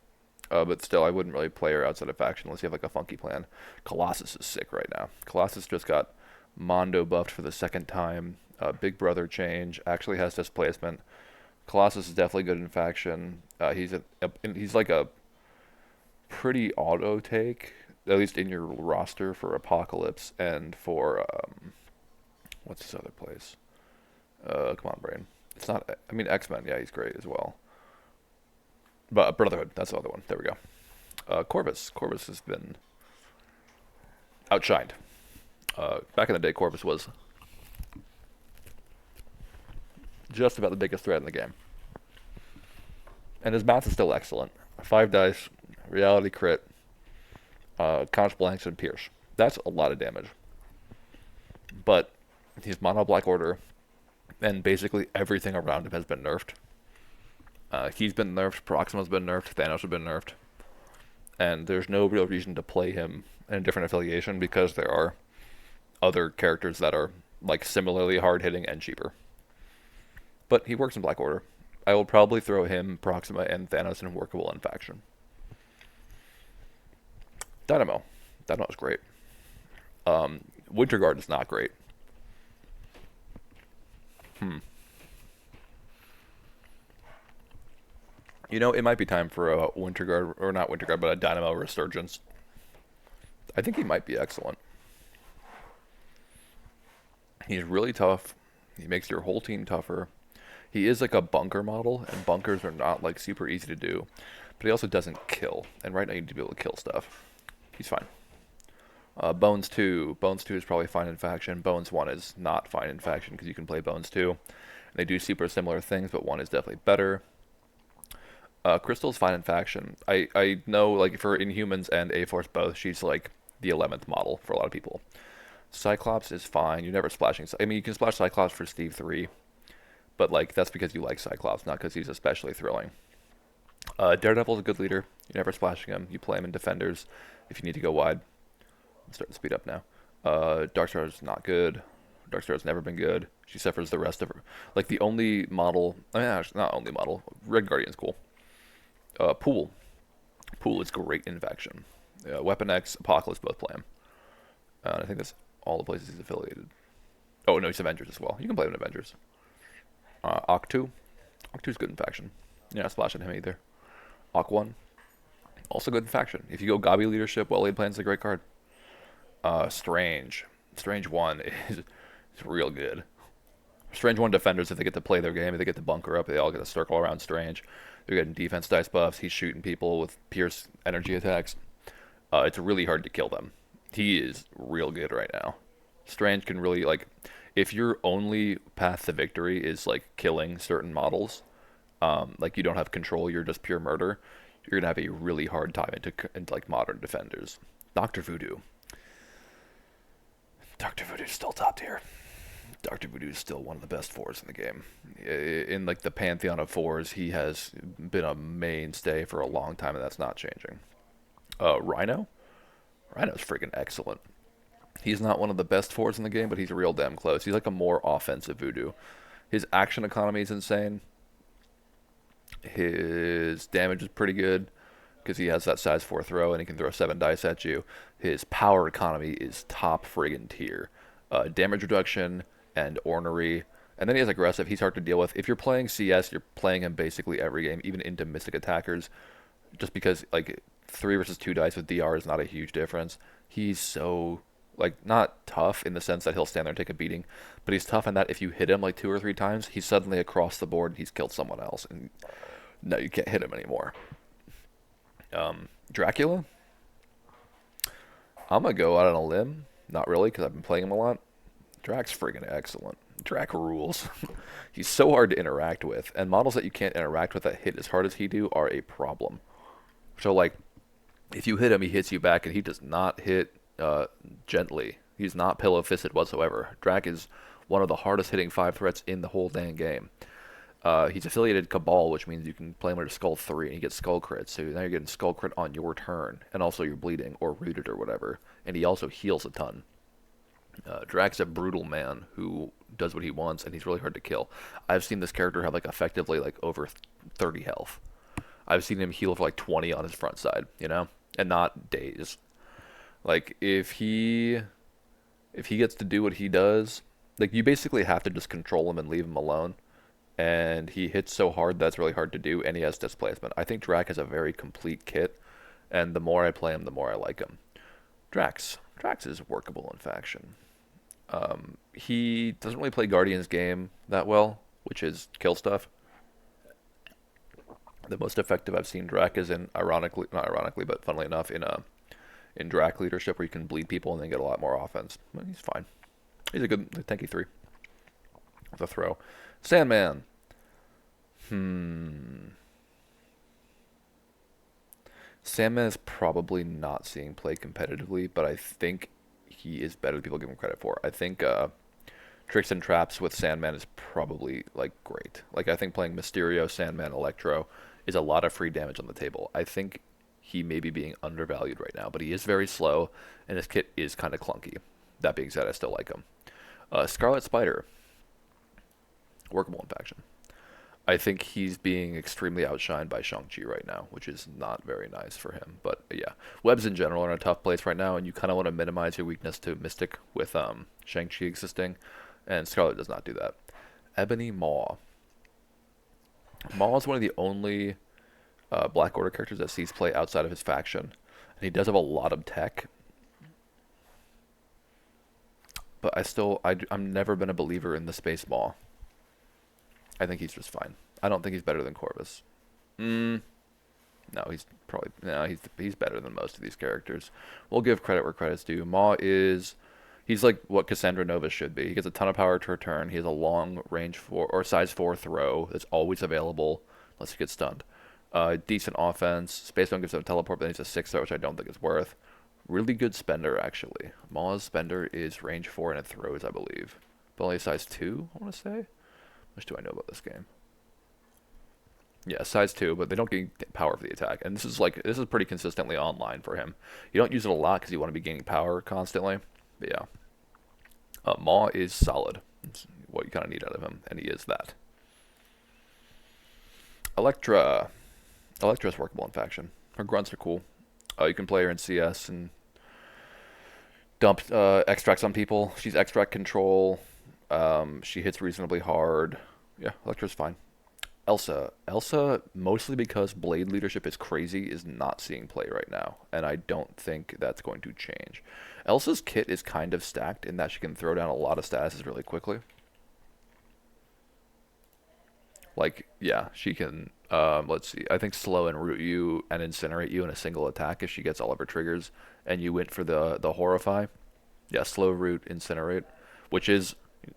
But still, I wouldn't really play her outside of faction unless you have like a funky plan. Colossus is sick right now. Colossus just got Mondo buffed for the second time. Big Brother change. Actually has displacement. Colossus is definitely good in faction. He's like a pretty auto take, at least in your roster for Apocalypse and for what's this other place? Come on, brain. It's not. I mean, X-Men. Yeah, he's great as well. But Brotherhood. That's the other one. There we go. Corvus. Corvus has been outshined. Back in the day, Corvus was just about the biggest threat in the game, and his math is still excellent. 5 dice, reality crit, conch blanks, and pierce. That's a lot of damage. But he's mono black order, and basically everything around him has been nerfed. He's been nerfed, Proxima's been nerfed, Thanos has been nerfed, and there's no real reason to play him in a different affiliation because there are other characters that are like similarly hard hitting and cheaper. But he works in Black Order. I will probably throw him, Proxima, and Thanos in workable in faction. Dynamo. Dynamo is great. Winter Guard is not great. You know, it might be time for a Winter Guard, or not Winter Guard, but a Dynamo Resurgence. I think he might be excellent. He's really tough. He makes your whole team tougher. He is like a bunker model, and bunkers are not like super easy to do. But he also doesn't kill, and right now you need to be able to kill stuff. He's fine. Bones 2. Bones 2 is probably fine in faction. Bones 1 is not fine in faction because you can play Bones 2. And they do super similar things, but 1 is definitely better. Crystal's fine in faction. I know, like, for Inhumans and A-Force both, she's like the 11th model for a lot of people. Cyclops is fine. You're never splashing. I mean, you can splash Cyclops for Steve 3, but like that's because you like Cyclops, not because he's especially thrilling. Daredevil's a good leader. You're never splashing him. You play him in Defenders if you need to go wide. I'm starting to speed up now. Darkstar's not good. Darkstar's never been good. She suffers the rest of her. Like the only model, I mean, actually, not only model. Red Guardian's cool. Pool. Pool is great in faction. Weapon X, Apocalypse both play him. I think that's all the places he's affiliated. Oh, no, he's Avengers as well. You can play him in Avengers. Octu. Octu's good in faction. You're not splashing him either. Aqu1. Also good in faction. If you go Gabi leadership, Well-Laid Plan's a great card. Strange. Strange 1 is real good. Strange 1 defenders, if they get to play their game, if they get to bunker up, they all get to circle around Strange. They're getting defense dice buffs. He's shooting people with Pierce energy attacks. It's really hard to kill them. He is real good right now. Strange can really, like, if your only path to victory is, like, killing certain models, like, you don't have control, you're just pure murder, you're going to have a really hard time into like, modern defenders. Dr. Voodoo. Dr. Voodoo's still top tier. Dr. Voodoo is still one of the best fours in the game. In, like, the pantheon of fours, he has been a mainstay for a long time, and that's not changing. Rhino? Rhino's freaking excellent. He's not one of the best fours in the game, but he's real damn close. He's like a more offensive Voodoo. His action economy is insane. His damage is pretty good because he has that size 4 throw and he can throw 7 dice at you. His power economy is top friggin' tier. Damage reduction and ornery. And then he has aggressive. He's hard to deal with. If you're playing CS, you're playing him basically every game, even into Mystic Attackers. Just because, like, 3 versus 2 dice with DR is not a huge difference. He's so, like, not tough in the sense that he'll stand there and take a beating, but he's tough in that if you hit him like 2 or 3 times, he's suddenly across the board and he's killed someone else, and no, you can't hit him anymore. Dracula? I'm gonna go out on a limb. Not really, because I've been playing him a lot. Drac's friggin' excellent. Drac rules. He's so hard to interact with, and models that you can't interact with that hit as hard as he do are a problem. So, like, if you hit him, he hits you back, and he does not hit gently. He's not pillow-fisted whatsoever. Drac is one of the hardest hitting 5 threats in the whole dang game. He's affiliated Cabal, which means you can play him under Skull 3, and he gets Skull Crit, so now you're getting Skull Crit on your turn, and also you're bleeding, or rooted, or whatever. And he also heals a ton. Drax a brutal man who does what he wants, and he's really hard to kill. I've seen this character have, like, effectively, like, over 30 health. I've seen him heal for, like, 20 on his front side, you know? And not days. Like, if he gets to do what he does, like, you basically have to just control him and leave him alone, and he hits so hard that's really hard to do, and he has displacement. I think Drac has a very complete kit, and the more I play him, the more I like him. Drax is workable in faction. He doesn't really play Guardian's game that well, which is kill stuff. The most effective I've seen Drac is in, ironically, not ironically, but funnily enough, in Drac leadership, where you can bleed people and then get a lot more offense. But he's fine. He's a good tanky 3 with a throw. Sandman. Sandman is probably not seeing play competitively, but I think he is better than people give him credit for. I think Tricks and Traps with Sandman is probably, like, great. Like, I think playing Mysterio, Sandman, Electro is a lot of free damage on the table. I think he may be being undervalued right now, but he is very slow, and his kit is kind of clunky. That being said, I still like him. Scarlet Spider, workable in faction. I think he's being extremely outshined by Shang-Chi right now, which is not very nice for him. But yeah, webs in general are in a tough place right now, and you kind of want to minimize your weakness to Mystic with Shang-Chi existing, and Scarlet does not do that. Ebony Maw. Maw is one of the only Black Order characters that sees play outside of his faction, and he does have a lot of tech. But I'm never been a believer in the Space Maw. I think he's just fine. I don't think he's better than Corvus. No, he's better than most of these characters. We'll give credit where credit's due. He's like what Cassandra Nova should be. He gets a ton of power to return. He has a long range 4 or size 4 throw that's always available unless he gets stunned. Decent offense. Space Stone gives him a teleport, but then he's a 6 throw, which I don't think is worth. Really good spender, actually. Maw's spender is range 4 and it throws, I believe. But only size 2, I want to say. How much do I know about this game? Yeah, size 2, but they don't get power for the attack. And this is pretty consistently online for him. You don't use it a lot because you want to be gaining power constantly. But yeah. Maw is solid. It's what you kind of need out of him, and he is that. Electra. Electra's workable in faction. Her grunts are cool. You can play her in CS and dump extracts on people. She's extract control. She hits reasonably hard. Yeah, Electra's fine. Elsa, mostly because Blade leadership is crazy, is not seeing play right now, and I don't think that's going to change. Elsa's kit is kind of stacked in that she can throw down a lot of statuses really quickly. Like, yeah, she can, let's see, I think slow and root you and incinerate you in a single attack if she gets all of her triggers, and you went for the Horrify. Yeah, slow, root, incinerate,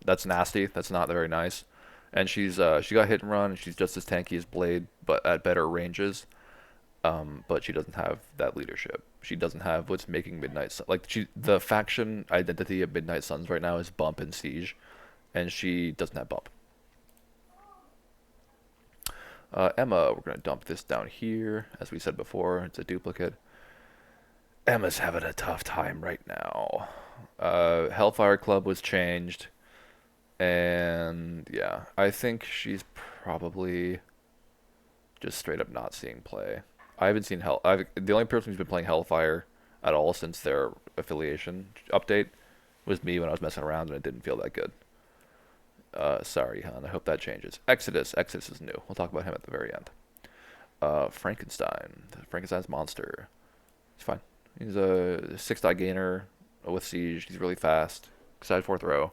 that's nasty, that's not very nice. And she got hit and run, and she's just as tanky as Blade, but at better ranges. But she doesn't have that leadership. She doesn't have what's making Midnight Sun. Like, the faction identity of Midnight Suns right now is Bump and Siege, and she doesn't have Bump. Emma, we're going to dump this down here. As we said before, it's a duplicate. Emma's having a tough time right now. Hellfire Club was changed. And yeah, I think she's probably just straight up not seeing play. I haven't seen the only person who's been playing Hellfire at all since their affiliation update was me when I was messing around, and it didn't feel that good. Sorry, hon. I hope that changes. Exodus is new. We'll talk about him at the very end. Frankenstein's monster. He's fine. He's a 6-die gainer with Siege. He's really fast. Side 4 throw.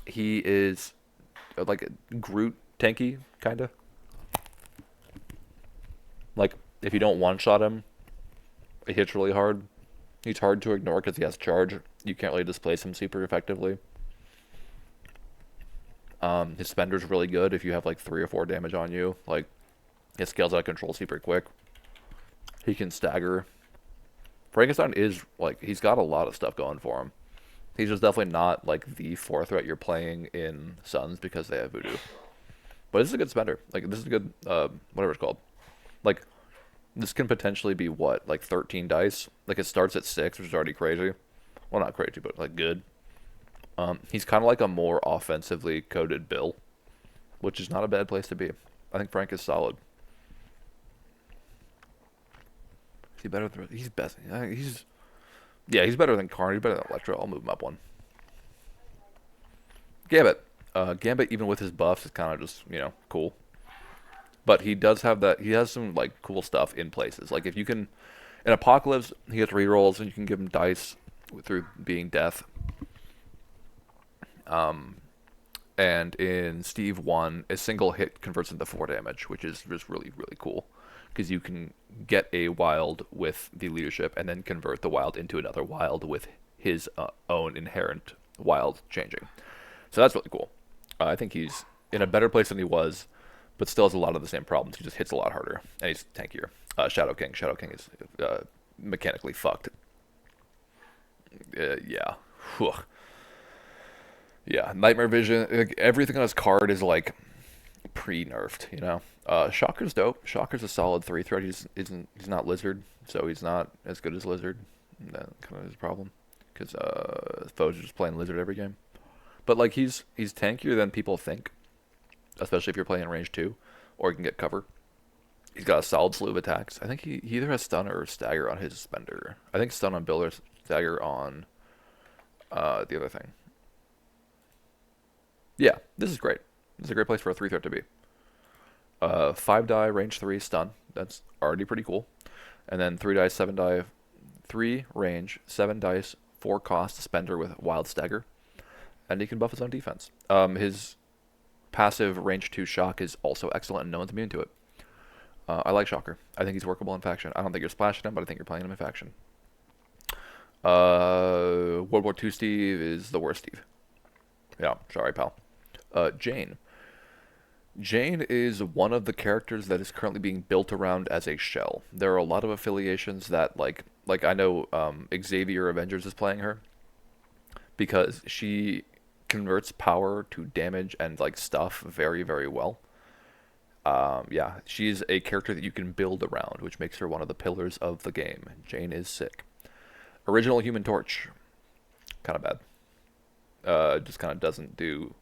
He is like a Groot tanky, kind of. Like, if you don't one-shot him, it hits really hard. He's hard to ignore because he has charge. You can't really displace him super effectively. His spender's really good if you have like 3 or 4 damage on you. Like, it scales out of control super quick. He can stagger. Frankenstein is, like, he's got a lot of stuff going for him. He's just definitely not, like, the 4 threat you're playing in Suns because they have Voodoo. But this is a good spender. Like this is a good whatever it's called. Like this can potentially be what, like 13 dice. Like it starts at 6, which is already crazy. Well, not crazy, but like good. He's kind of like a more offensively coded Bill, which is not a bad place to be. I think Frank is solid. Is he better than? He's best. He's yeah, he's better than Karn. He's better than Electro. I'll move him up one. Gambit. Gambit, even with his buffs, is kind of just cool. But he does have that. He has some like cool stuff in places. Like if you can, in Apocalypse, he gets rerolls and you can give him dice through being death. And in Steve 1, a single hit converts into 4 damage, which is just really, really cool. Because you can get a wild with the leadership and then convert the wild into another wild with his own inherent wild changing. So that's really cool. I think he's in a better place than he was, but still has a lot of the same problems. He just hits a lot harder, and he's tankier. Shadow King. Shadow King is mechanically fucked. Yeah. Whew. Yeah, Nightmare Vision, like, everything on his card is like pre-nerfed, you know. Shocker's dope. Shocker's a solid 3 threat. He's not Lizard, so he's not as good as Lizard. That kind of is a problem, because foes are just playing Lizard every game. But like he's tankier than people think, especially if you're playing in range 2, or you can get cover. He's got a solid slew of attacks. I think he either has stun or stagger on his spender. I think stun on Bill or stagger on the other thing. Yeah, this is great. This is a great place for a 3 threat to be. 5 die, range 3, stun. That's already pretty cool. And then 3 dice, 7 die, 3 range, 7 dice, 4 cost spender with wild stagger. And he can buff his own defense. His passive range 2 shock is also excellent and no one's immune to it. I like Shocker. I think he's workable in faction. I don't think you're splashing him, but I think you're playing him in faction. World War II Steve is the worst Steve. Yeah, sorry, pal. Jane. Jane is one of the characters that is currently being built around as a shell. There are a lot of affiliations that, like I know Xavier Avengers is playing her because she converts power to damage and like stuff very, very well. Yeah, she's a character that you can build around, which makes her one of the pillars of the game. Jane is sick. Original Human Torch, kind of bad. Just kind of doesn't do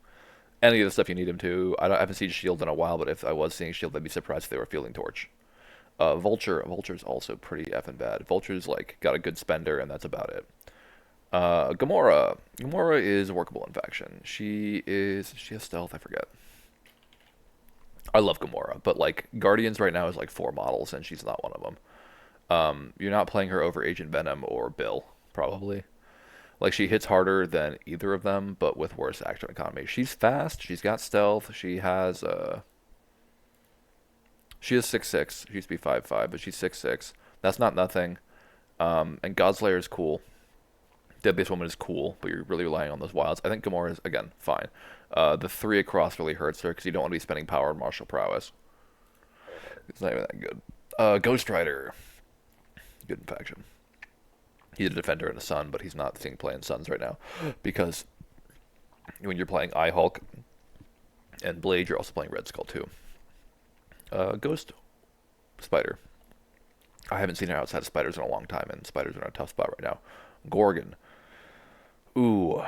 any of the stuff you need him to. I haven't seen Shield in a while, but if I was seeing Shield, I'd be surprised if they were fielding Torch. Vulture's also pretty effing bad. Vulture's like got a good spender, and that's about it. Gamora. Gamora is workable in faction. She has stealth? I forget. I love Gamora, but like Guardians right now is like 4 models, and she's not one of them. You're not playing her over Agent Venom or Bill, probably. Like, she hits harder than either of them, but with worse action economy. She's fast. She's got stealth. She is 6'6". She used to be 5'5", but she's 6'6". That's not nothing. And Godslayer is cool. Deadliest Woman is cool, but you're really relying on those wilds. I think Gamora is, again, fine. The 3 across really hurts her because you don't want to be spending power on martial prowess. It's not even that good. Ghost Rider. Good in faction. He's a defender and a sun, but he's not seeing play in suns right now because when you're playing Eye Hulk and Blade, you're also playing Red Skull too. Ghost Spider. I haven't seen her outside of spiders in a long time, and spiders are in a tough spot right now. Gorgon. Ooh,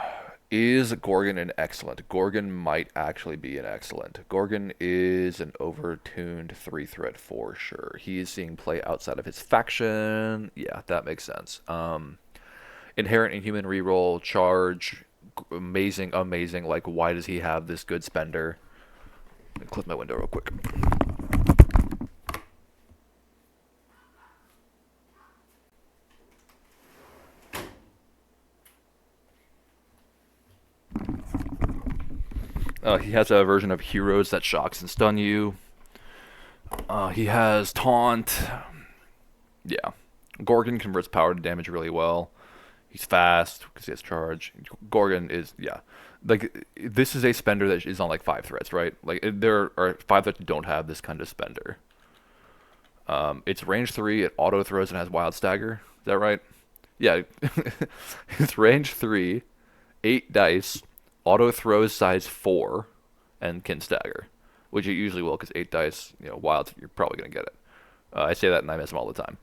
is Gorgon an excellent? Gorgon might actually be an excellent. Gorgon is an overtuned 3-threat for sure. He is seeing play outside of his faction. Yeah, that makes sense. Inherent Inhuman reroll, charge, amazing, amazing. Like, why does he have this good spender? Let me clip my window real quick. He has a version of Heroes that shocks and stun you. He has Taunt. Yeah. Gorgon converts power to damage really well. He's fast because he has charge. Gorgon is, yeah. Like, this is a spender that is on like 5 threats, right? Like, there are 5 that don't have this kind of spender. It's range 3, it auto throws and has wild stagger. Is that right? Yeah. It's range 3, 8 dice, auto throws size 4, and can stagger. which you usually will because 8 dice, wilds, you're probably going to get it. I say that and I miss them all the time.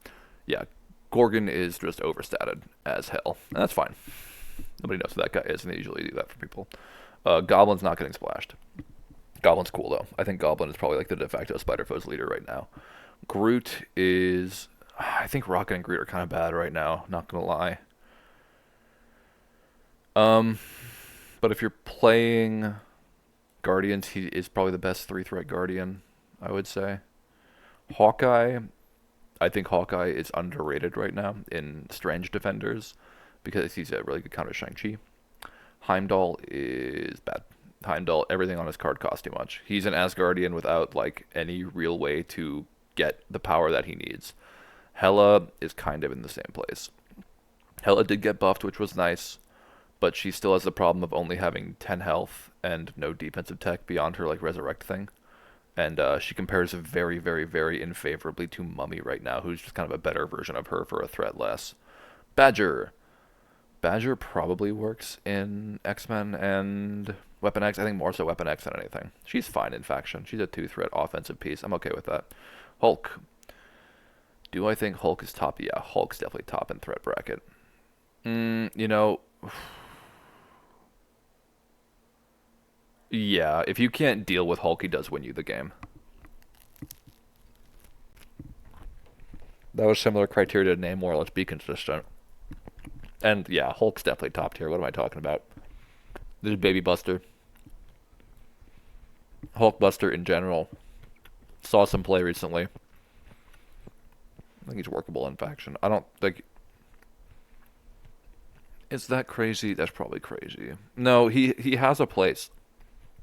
Yeah, Gorgon is just overstated as hell, and that's fine. Nobody knows who that guy is, and they usually do that for people. Goblin's not getting splashed. Goblin's cool, though. I think Goblin is probably like the de facto Spider Foes leader right now. Groot is... I think Rocket and Groot are kind of bad right now, not going to lie. But if you're playing Guardians, he is probably the best 3-threat Guardian, I would say. Hawkeye, I think Hawkeye is underrated right now in Strange Defenders because he's a really good counter Shang-Chi. Heimdall is bad. Heimdall, everything on his card costs too much. He's an Asgardian without like any real way to get the power that he needs. Hela is kind of in the same place. Hela did get buffed, which was nice, but she still has the problem of only having 10 health and no defensive tech beyond her like resurrect thing. And she compares very, very, very unfavorably to Mummy right now, who's just kind of a better version of her for a threat less. Badger. Badger probably works in X-Men and Weapon X. I think more so Weapon X than anything. She's fine in faction. She's a 2-threat offensive piece. I'm okay with that. Hulk. Do I think Hulk is top? Yeah, Hulk's definitely top in threat bracket. You know... Yeah, if you can't deal with Hulk, he does win you the game. That was similar criteria to Namor. Let's be consistent. And yeah, Hulk's definitely top tier. What am I talking about? This is Baby Buster. Hulkbuster in general. Saw some play recently. I think he's workable in faction. I don't think... Is that crazy? That's probably crazy. No, he has a place.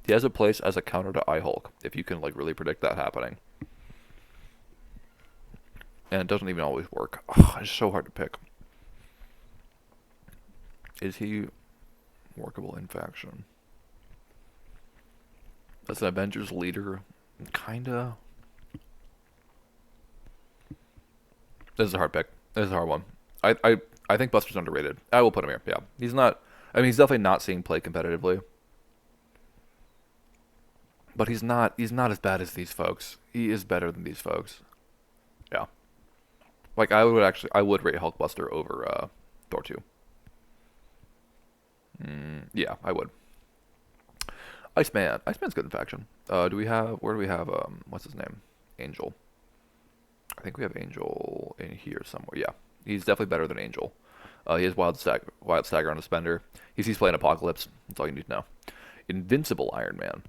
He has a place as a counter to iHulk, if you can like really predict that happening. And it doesn't even always work. Ugh, it's so hard to pick. Is he workable in faction? As an Avengers leader, kinda. This is a hard pick. This is a hard one. I think Buster's underrated. I will put him here. Yeah, he's not. I mean, he's definitely not seeing play competitively. But he's not as bad as these folks. He is better than these folks. Yeah. Like I would rate Hulkbuster over Thor 2. Yeah, I would. Iceman. Iceman's good in faction. Where do we have what's his name? Angel. I think we have Angel in here somewhere. Yeah. He's definitely better than Angel. He has Wild Stagger on his spender. He's playing Apocalypse. That's all you need to know. Invincible Iron Man.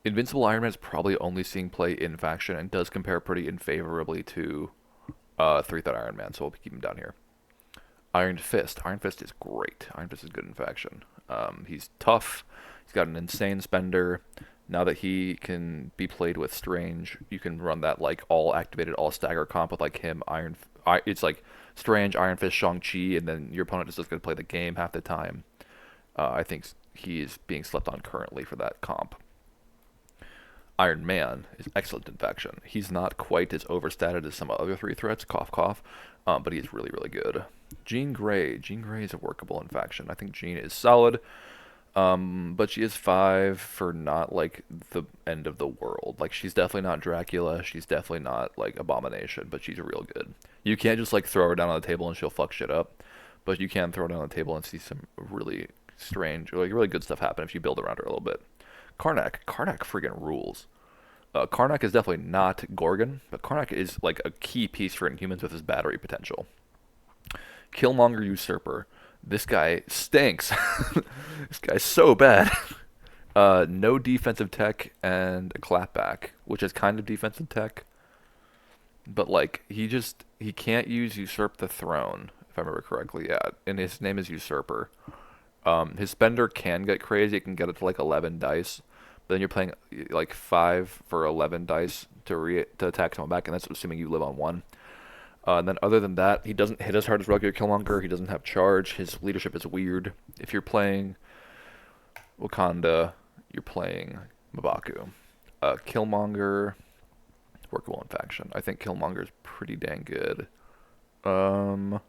Invincible Iron Man is probably only seeing play in faction and does compare pretty unfavorably to 3-threat Iron Man, so we'll keep him down here. Iron Fist. Iron Fist is great. Iron Fist is good in faction. He's tough. He's got an insane spender. Now that he can be played with Strange, you can run that like all activated, all stagger comp with like him, it's like Strange, Iron Fist, Shang-Chi, and then your opponent is just going to play the game half the time. I think he is being slept on currently for that comp. Iron Man is excellent in faction. He's not quite as overstated as some other 3-threats, cough cough, but he's really, really good. Jean Grey. Jean Grey is workable in faction. I think Jean is solid, but she is 5 for not like the end of the world. Like she's definitely not Dracula. She's definitely not like Abomination, but she's real good. You can't just like throw her down on the table and she'll fuck shit up, but you can throw her down on the table and see some really strange, like really good stuff happen if you build around her a little bit. Karnak friggin' rules. Karnak is definitely not Gorgon, but Karnak is like a key piece for Inhumans with his battery potential. Killmonger Usurper. This guy stinks. This guy's so bad. No defensive tech and a clapback, which is kind of defensive tech. But like he can't use Usurp the Throne, if I remember correctly. Yeah, and his name is Usurper. His spender can get crazy. It can get it to like 11 dice. But then you're playing like 5 for 11 dice to attack someone back, and that's assuming you live on 1. And then other than that, he doesn't hit as hard as regular Killmonger. He doesn't have charge. His leadership is weird. If you're playing Wakanda, you're playing M'Baku. Killmonger, workable in faction. I think Killmonger is pretty dang good. You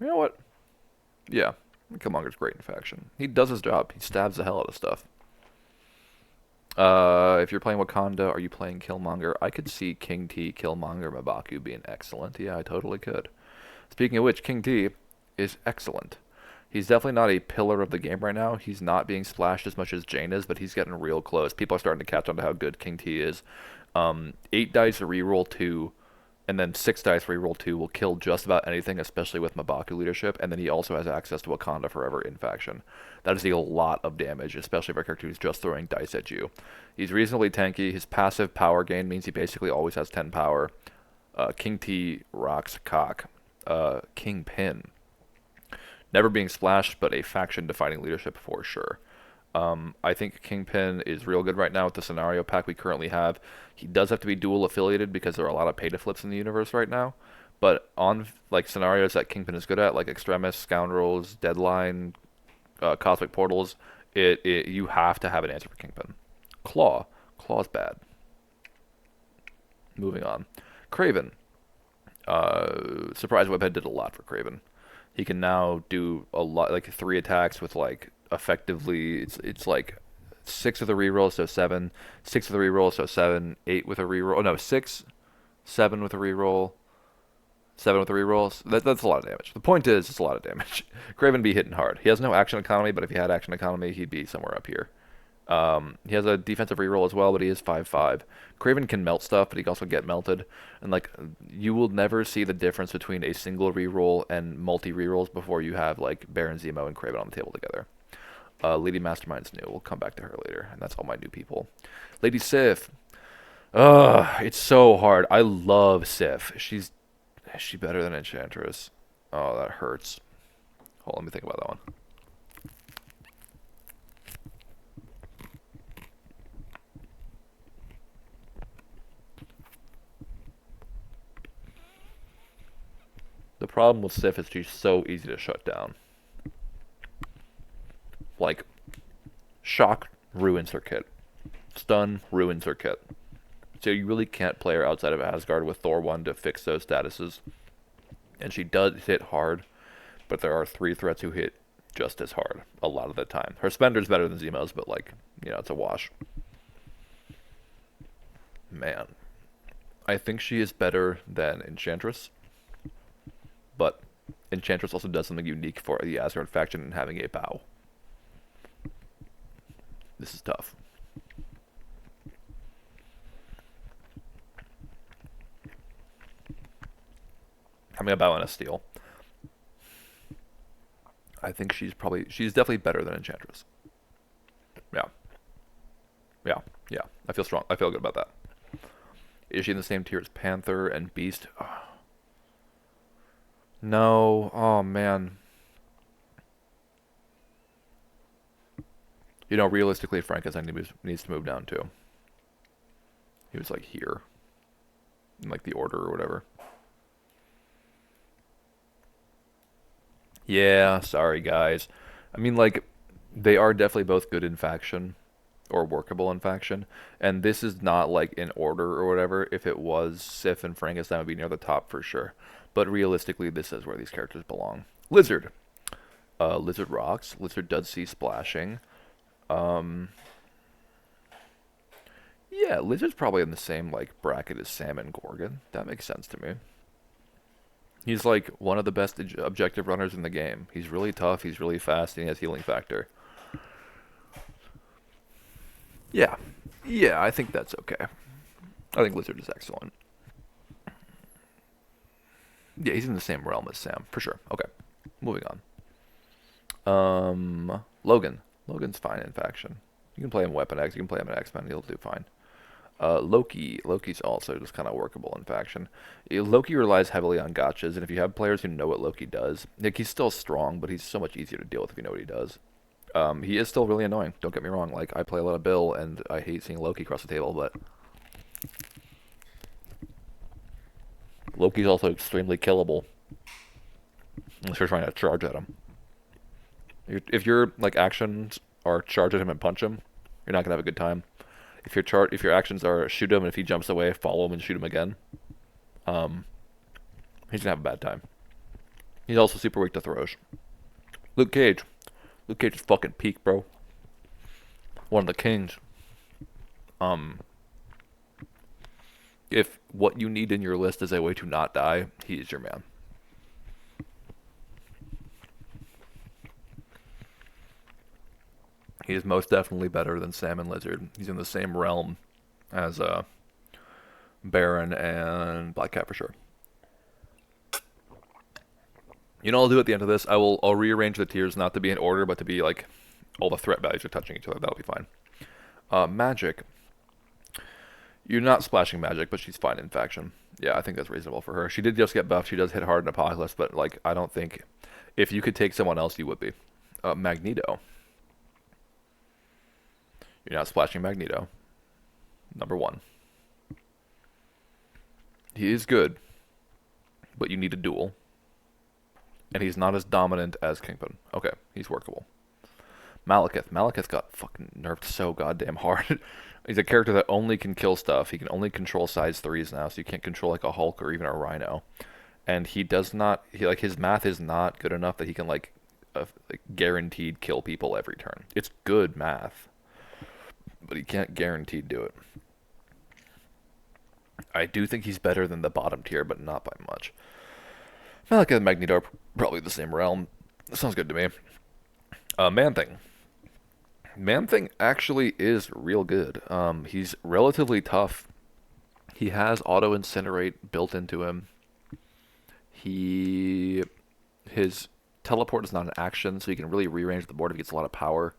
know what? Yeah, Killmonger's great in faction. He does his job. He stabs the hell out of stuff. If you're playing Wakanda, are you playing Killmonger? I could see King T, Killmonger, M'Baku being excellent. Yeah, I totally could. Speaking of which, King T is excellent. He's definitely not a pillar of the game right now. He's not being splashed as much as Jane is, but he's getting real close. People are starting to catch on to how good King T is. 8 dice reroll 2, and then 6 dice reroll 2 will kill just about anything, especially with M'Baku leadership. And then he also has access to Wakanda Forever in faction. That is a lot of damage, especially for a character who's just throwing dice at you. He's reasonably tanky. His passive power gain means he basically always has 10 power. King T rocks cock. Kingpin. Never being splashed, but a faction defining leadership for sure. I think Kingpin is real good right now with the scenario pack we currently have. He does have to be dual affiliated because there are a lot of pay to flips in the universe right now. But on like scenarios that Kingpin is good at, like Extremis, Scoundrels, Deadline, Cosmic Portals, it you have to have an answer for Kingpin. Claw's bad. Moving on. Craven. Surprise Webhead did a lot for Craven. He can now do a lot, like 3 attacks with like effectively. It's like 6 with a reroll, so 7. 6 with a reroll, so 7. 8 with a reroll. Oh no, 6, 7 with a reroll, 7 with a reroll. That's a lot of damage. The point is, it's a lot of damage. Craven be hitting hard. He has no action economy, but if he had action economy, he'd be somewhere up here. He has a defensive reroll as well, but he is 5/5. Craven can melt stuff, but he can also get melted. And like, you will never see the difference between a single reroll and multi rerolls before you have like Baron Zemo and Craven on the table together. Lady Mastermind's new. We'll come back to her later, and that's all my new people. Lady Sif. Ugh, it's so hard. I love Sif. Is she better than Enchantress? Oh, that hurts. Hold on, let me think about that one. The problem with Sif is she's so easy to shut down. Like, Shock ruins her kit. Stun ruins her kit. So you really can't play her outside of Asgard with Thor 1 to fix those statuses. And she does hit hard, but there are 3 threats who hit just as hard a lot of the time. Her Spender's better than Zemo's, but like, it's a wash. Man. I think she is better than Enchantress, but Enchantress also does something unique for the Asgard faction in having a bow. This is tough. Having a bow and a steel. I think she's definitely better than Enchantress. Yeah. Yeah. Yeah. I feel strong. I feel good about that. Is she in the same tier as Panther and Beast? Oh. No. Oh, man. Realistically, Frankenstein needs to move down too. He was like here. In like the order or whatever. Yeah, sorry guys. I mean, like, they are definitely both good in faction, or workable in faction, and this is not like in order or whatever. If it was, Sif and Frankenstein would be near the top for sure. But realistically, this is where these characters belong. Lizard. Lizard rocks. Lizard does see splashing. Yeah, Lizard's probably in the same like bracket as Sam and Gorgon. That makes sense to me. He's like one of the best objective runners in the game. He's really tough, he's really fast, and he has healing factor. Yeah. Yeah, I think that's okay. I think Lizard is excellent. Yeah, he's in the same realm as Sam, for sure. Okay. Moving on. Logan. Logan's fine in faction. You can play him Weapon X, you can play him in X-Men, he'll do fine. Loki. Loki's also just kind of workable in faction. Loki relies heavily on gotchas, and if you have players who know what Loki does, like he's still strong, but he's so much easier to deal with if you know what he does. He is still really annoying. Don't get me wrong. Like I play a lot of Bill, and I hate seeing Loki across the table, but Loki's also extremely killable unless you're trying to charge at him. If your like actions are charge at him and punch him, you're not gonna have a good time. If your actions are shoot him, and if he jumps away, follow him and shoot him again, he's gonna have a bad time. He's also super weak to throws. Luke Cage. Luke Cage is fucking peak, bro. One of the kings. Um, if what you need in your list is a way to not die, he is your man. He is most definitely better than Salmon Lizard. He's in the same realm as Baron and Black Cat for sure. You know what I'll do at the end of this? I'll rearrange the tiers not to be in order, but to be like all the threat values are touching each other. That'll be fine. Magic. You're not splashing magic, but she's fine in faction. Yeah, I think that's reasonable for her. She did just get buffed. She does hit hard in Apocalypse, but like I don't think if you could take someone else, you would be. Magneto. You're not splashing Magneto. Number one. He is good, but you need a duel. And he's not as dominant as Kingpin. Okay, he's workable. Malekith. Malekith got fucking nerfed so goddamn hard. He's a character that only can kill stuff. He can only control size 3s now, so you can't control like a Hulk or even a Rhino. And he does not, like his math is not good enough that he can like guaranteed kill people every turn. It's good math, but he can't guaranteed do it. I do think he's better than the bottom tier, but not by much. Malekith and Magneto are probably the same realm. That sounds good to me. Man-Thing. Man-Thing actually is real good. He's relatively tough. He has auto-incinerate built into him. His teleport is not an action, so he can really rearrange the board if he gets a lot of power.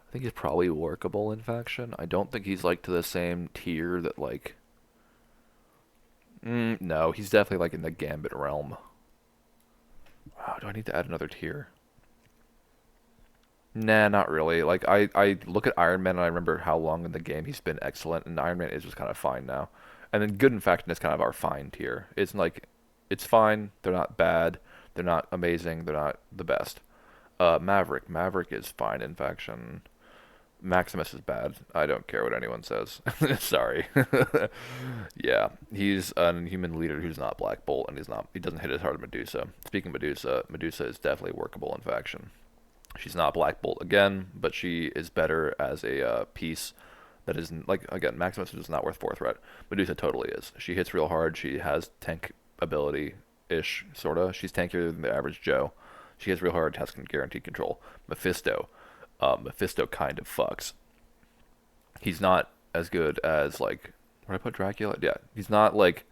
I think he's probably workable in faction. I don't think he's like to the same tier that like... no, he's definitely like in the Gambit realm. Wow, do I need to add another tier? Nah, not really. Like I look at Iron Man and I remember how long in the game he's been excellent, and Iron Man is just kind of fine now. And then Good and Faction is kind of our fine tier. It's like it's fine. They're not bad. They're not amazing. They're not the best. Maverick. Maverick is fine in faction. Maximus is bad. I don't care what anyone says. Sorry. Yeah, he's an human leader who's not Black Bolt, and he doesn't hit as hard as Medusa. Speaking of Medusa, Medusa is definitely workable in faction. She's not Black Bolt again, but she is better as a piece that isn't like again Maximus is not worth 4 threat. Medusa totally is. She hits real hard. She has tank ability ish sorta. She's tankier than the average Joe. She hits real hard. Has guaranteed control. Mephisto. Mephisto kind of fucks. He's not as good as like where I put Dracula. Yeah, he's not like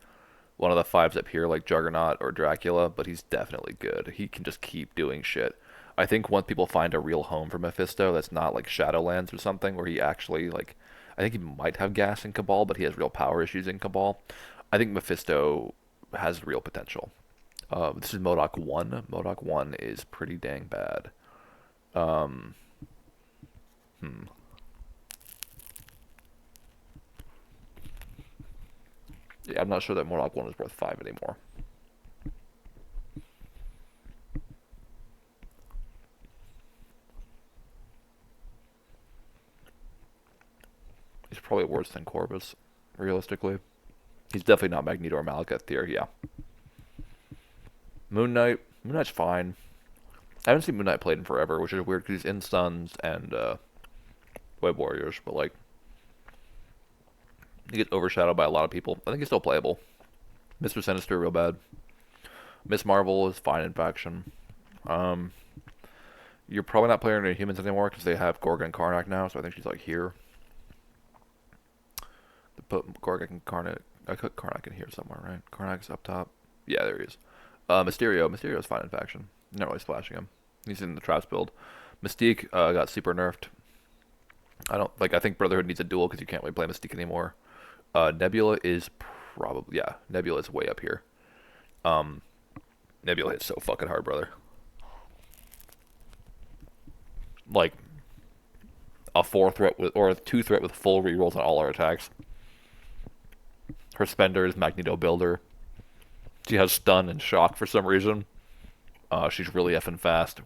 one of the 5s up here like Juggernaut or Dracula, but he's definitely good. He can just keep doing shit. I think once people find a real home for Mephisto that's not like Shadowlands or something where he actually like I think he might have gas in Cabal, but he has real power issues in Cabal. I think Mephisto has real potential. This is MODOK 1. MODOK 1 is pretty dang bad. Um, Yeah, I'm not sure that MODOK 1 is worth 5 anymore. He's probably worse than Corvus, realistically. He's definitely not Magneto or Malekith tier, yeah. Moon Knight. Moon Knight's fine. I haven't seen Moon Knight played in forever, which is weird because he's in Suns and Web Warriors, but like he gets overshadowed by a lot of people. I think he's still playable. Mr. Sinister real bad. Miss Marvel is fine in faction. You're probably not playing any humans anymore because they have Gorga and Karnak now, so I think she's like here. They put Gorga and Karnak. I put Karnak in here somewhere, right? Karnak's up top. Yeah, there he is. Mysterio. Mysterio's fine in faction. Not really splashing him. He's in the traps build. Mystique got super nerfed. I think Brotherhood needs a duel because you can't really play Mystique anymore. Nebula is probably Nebula is way up here. Nebula hits so fucking hard, brother. Like a 4 threat or a 2 threat with full rerolls on all her attacks. Her spender is Magneto Builder. She has stun and shock for some reason. She's really effing fast.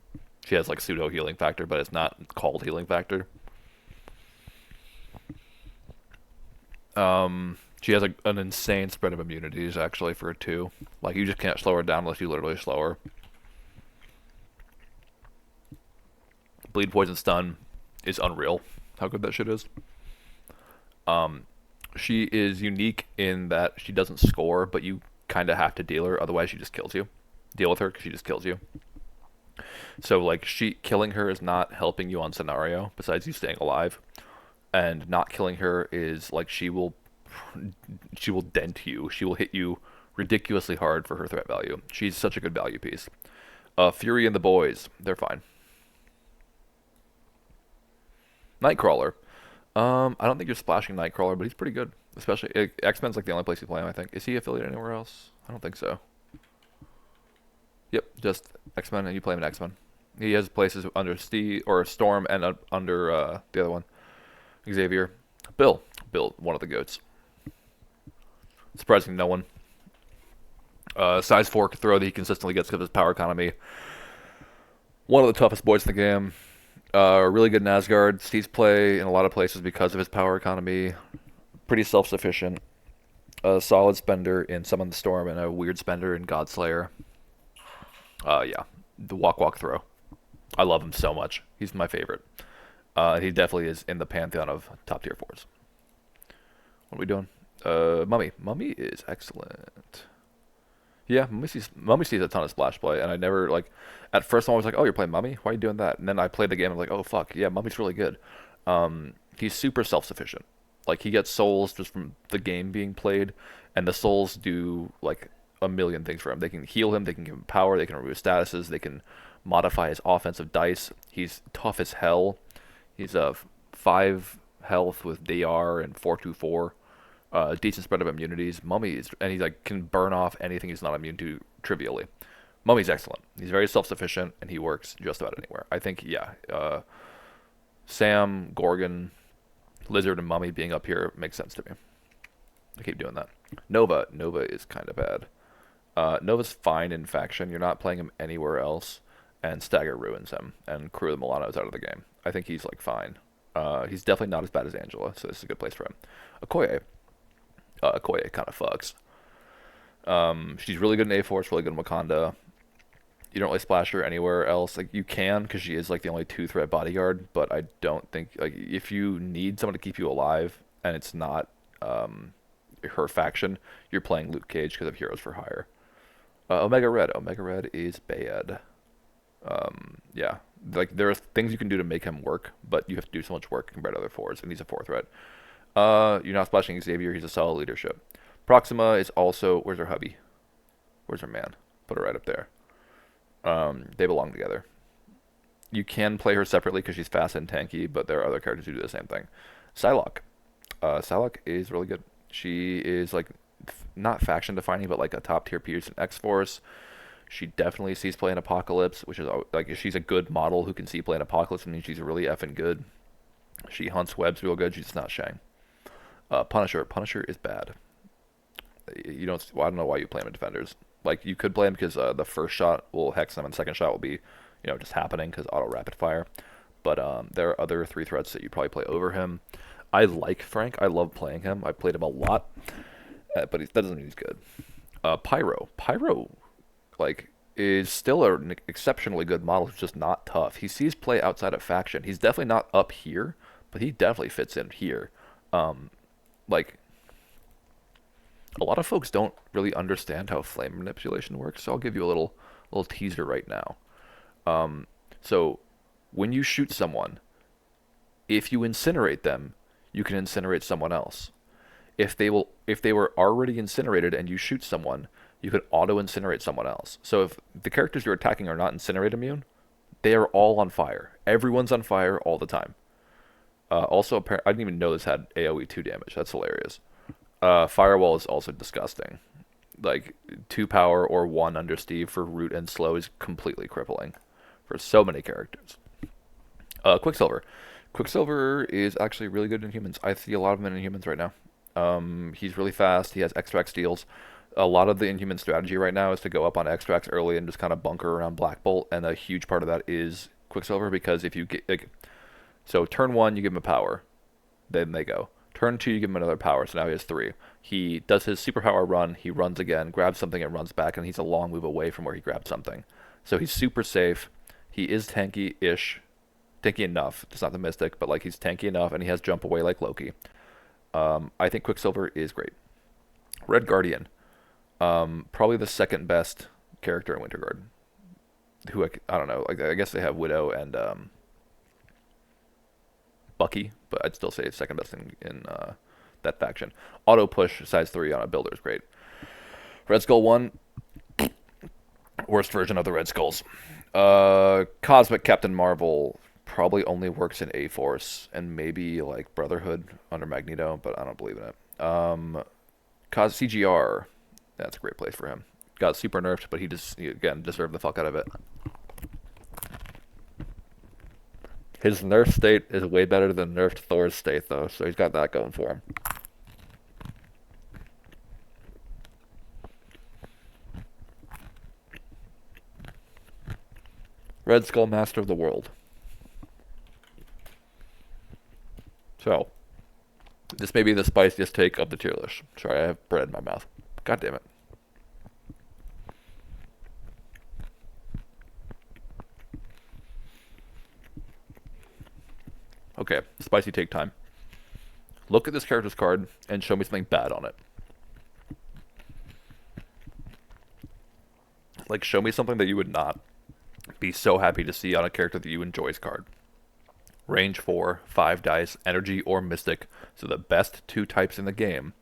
She has like pseudo healing factor, but it's not called healing factor. She has an insane spread of immunities actually for a 2. Like you just can't slow her down unless you literally slow her. Bleed, poison, stun is unreal. How good that shit is. She is unique in that she doesn't score, but you kind of have to deal her, otherwise she just kills you. Deal with her because she just kills you. So like she killing her is not helping you on scenario besides you staying alive, and not killing her is like she will dent you. She will hit you ridiculously hard for her threat value. She's such a good value piece. Fury and the boys, they're fine. Nightcrawler. I don't think you're splashing Nightcrawler, but he's pretty good. Especially X Men's like the only place you play him. I think. Is he affiliated anywhere else? I don't think so. Yep, just X Men, and you play him in X Men. He has places under Steve or Storm and under the other one, Xavier. Bill, one of the goats. Surprising no one. Size 4 throw that he consistently gets because of his power economy. One of the toughest boys in the game. Really good in Asgard. Steve's play in a lot of places because of his power economy. Pretty self-sufficient. A solid spender in Summon the Storm and a weird spender in Godslayer. Yeah, the walk throw. I love him so much. He's my favorite. He definitely is in the pantheon of top tier fours. What are we doing? Mummy. Mummy is excellent. Yeah, Mummy sees a ton of splash play, and I never like. At first, I was like, "Oh, you're playing Mummy? Why are you doing that?" And then I played the game, and I'm like, "Oh fuck, yeah, Mummy's really good." He's super self-sufficient. Like he gets souls just from the game being played, and the souls do like a million things for him. They can heal him, they can give him power, they can remove statuses, they can modify his offensive dice. He's tough as hell. He's a 5 health with DR and 424. Decent spread of immunities. Mummy is, and he like can burn off anything he's not immune to trivially. Mummy's excellent. He's very self-sufficient and he works just about anywhere. I think yeah. Sam, Gorgon, Lizard, and Mummy being up here makes sense to me. I keep doing that. Nova. Nova is kind of bad. Nova's fine in faction. You're not playing him anywhere else, and Stagger ruins him, and Crew of the Milano's out of the game. I think he's like fine. He's definitely not as bad as Angela, so this is a good place for him. Okoye. Okoye kind of fucks. She's really good in A-Force, really good in Wakanda. You don't really splash her anywhere else. Like you can, because she is like the only 2-threat bodyguard. But I don't think like if you need someone to keep you alive and it's not her faction, you're playing Luke Cage because of Heroes for Hire. Omega Red. Omega Red is bad. Yeah, like there are things you can do to make him work, but you have to do so much work compared to other fours, and he's a 4-threat. You're not splashing Xavier. He's a solid leadership. Proxima is also. Where's her hubby? Where's her man? Put her right up there. They belong together. You can play her separately because she's fast and tanky, but there are other characters who do the same thing. Psylocke. Psylocke is really good. She is like not faction defining, but like a top tier piece in X Force. She definitely sees play in Apocalypse, which is like if she's a good model who can see play in Apocalypse, I mean she's really effing good. She hunts webs real good. She's just not Shang. Punisher. Punisher is bad. You don't. Well, I don't know why you play him in Defenders. Like you could play him because the first shot will hex them, and the second shot will be, just happening because auto rapid fire. But there are other 3 threats that you probably play over him. I like Frank. I love playing him. I played him a lot, but that doesn't mean he's good. Pyro. Pyro, like is still an exceptionally good model. He's just not tough. He sees play outside of faction. He's definitely not up here, but he definitely fits in here. Like a lot of folks don't really understand how flame manipulation works, so I'll give you a little teaser right now. So when you shoot someone, if you incinerate them, you can incinerate someone else. If they were already incinerated and you shoot someone, you could auto incinerate someone else. So if the characters you're attacking are not incinerate immune, they are all on fire. Everyone's on fire all the time. Also, I didn't even know this had AoE 2 damage. That's hilarious. Firewall is also disgusting. Like 2 power or 1 under Steve for root and slow is completely crippling for so many characters. Quicksilver. Quicksilver is actually really good in humans. I see a lot of him in humans right now. He's really fast. He has extract steals. A lot of the Inhuman strategy right now is to go up on extracts early and just kind of bunker around Black Bolt, and a huge part of that is Quicksilver because if you get so turn 1 you give him a power, then they go. Turn 2 you give him another power, so now he has 3. He does his superpower run, he runs again, grabs something and runs back, and he's a long move away from where he grabbed something. So he's super safe. He is tanky-ish. Tanky enough. It's not the Mystic, but like he's tanky enough, and he has jump away like Loki. I think Quicksilver is great. Red Guardian, probably the second best character in Winter Guard. Who I don't know. Like I guess they have Widow and Bucky, but I'd still say it's second best in that faction. Auto push size 3 on a builder is great. Red Skull 1, worst version of the Red Skulls. Cosmic Captain Marvel probably only works in A-Force and maybe like Brotherhood under Magneto, but I don't believe in it. CGR, that's a great place for him. Got super nerfed, but he again deserved the fuck out of it. His nerf state is way better than nerfed Thor's state, though, so he's got that going for him. Red Skull, Master of the World. So, this may be the spiciest take of the tier list. Sorry, I have bread in my mouth. God damn it. Okay, spicy take time. Look at this character's card and show me something bad on it. Like, show me something that you would not be so happy to see on a character that you enjoy's card. Range 4, 5 dice, energy or mystic. So the best 2 types in the game.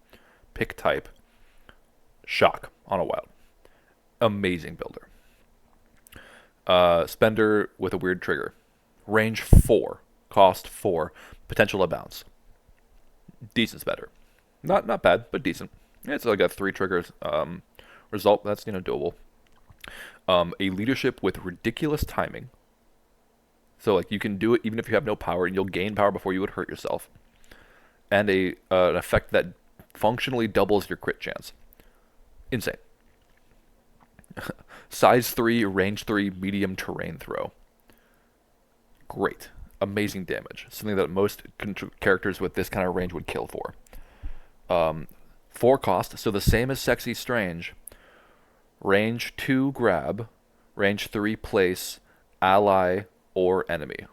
Pick type. Shock on a wild. Amazing builder. Spender with a weird trigger. Range 4. Cost 4. Potential to bounce. Decent's better. Not bad, but decent. Yeah, it's like a 3 triggers result. That's, doable. A leadership with ridiculous timing. So like you can do it even if you have no power, and you'll gain power before you would hurt yourself. And an effect that functionally doubles your crit chance. Insane. Size 3, range 3, medium terrain throw. Great. Amazing damage. Something that most characters with this kind of range would kill for. 4 cost, so the same as Sexy Strange. Range 2 grab, range 3 place, ally, or enemy.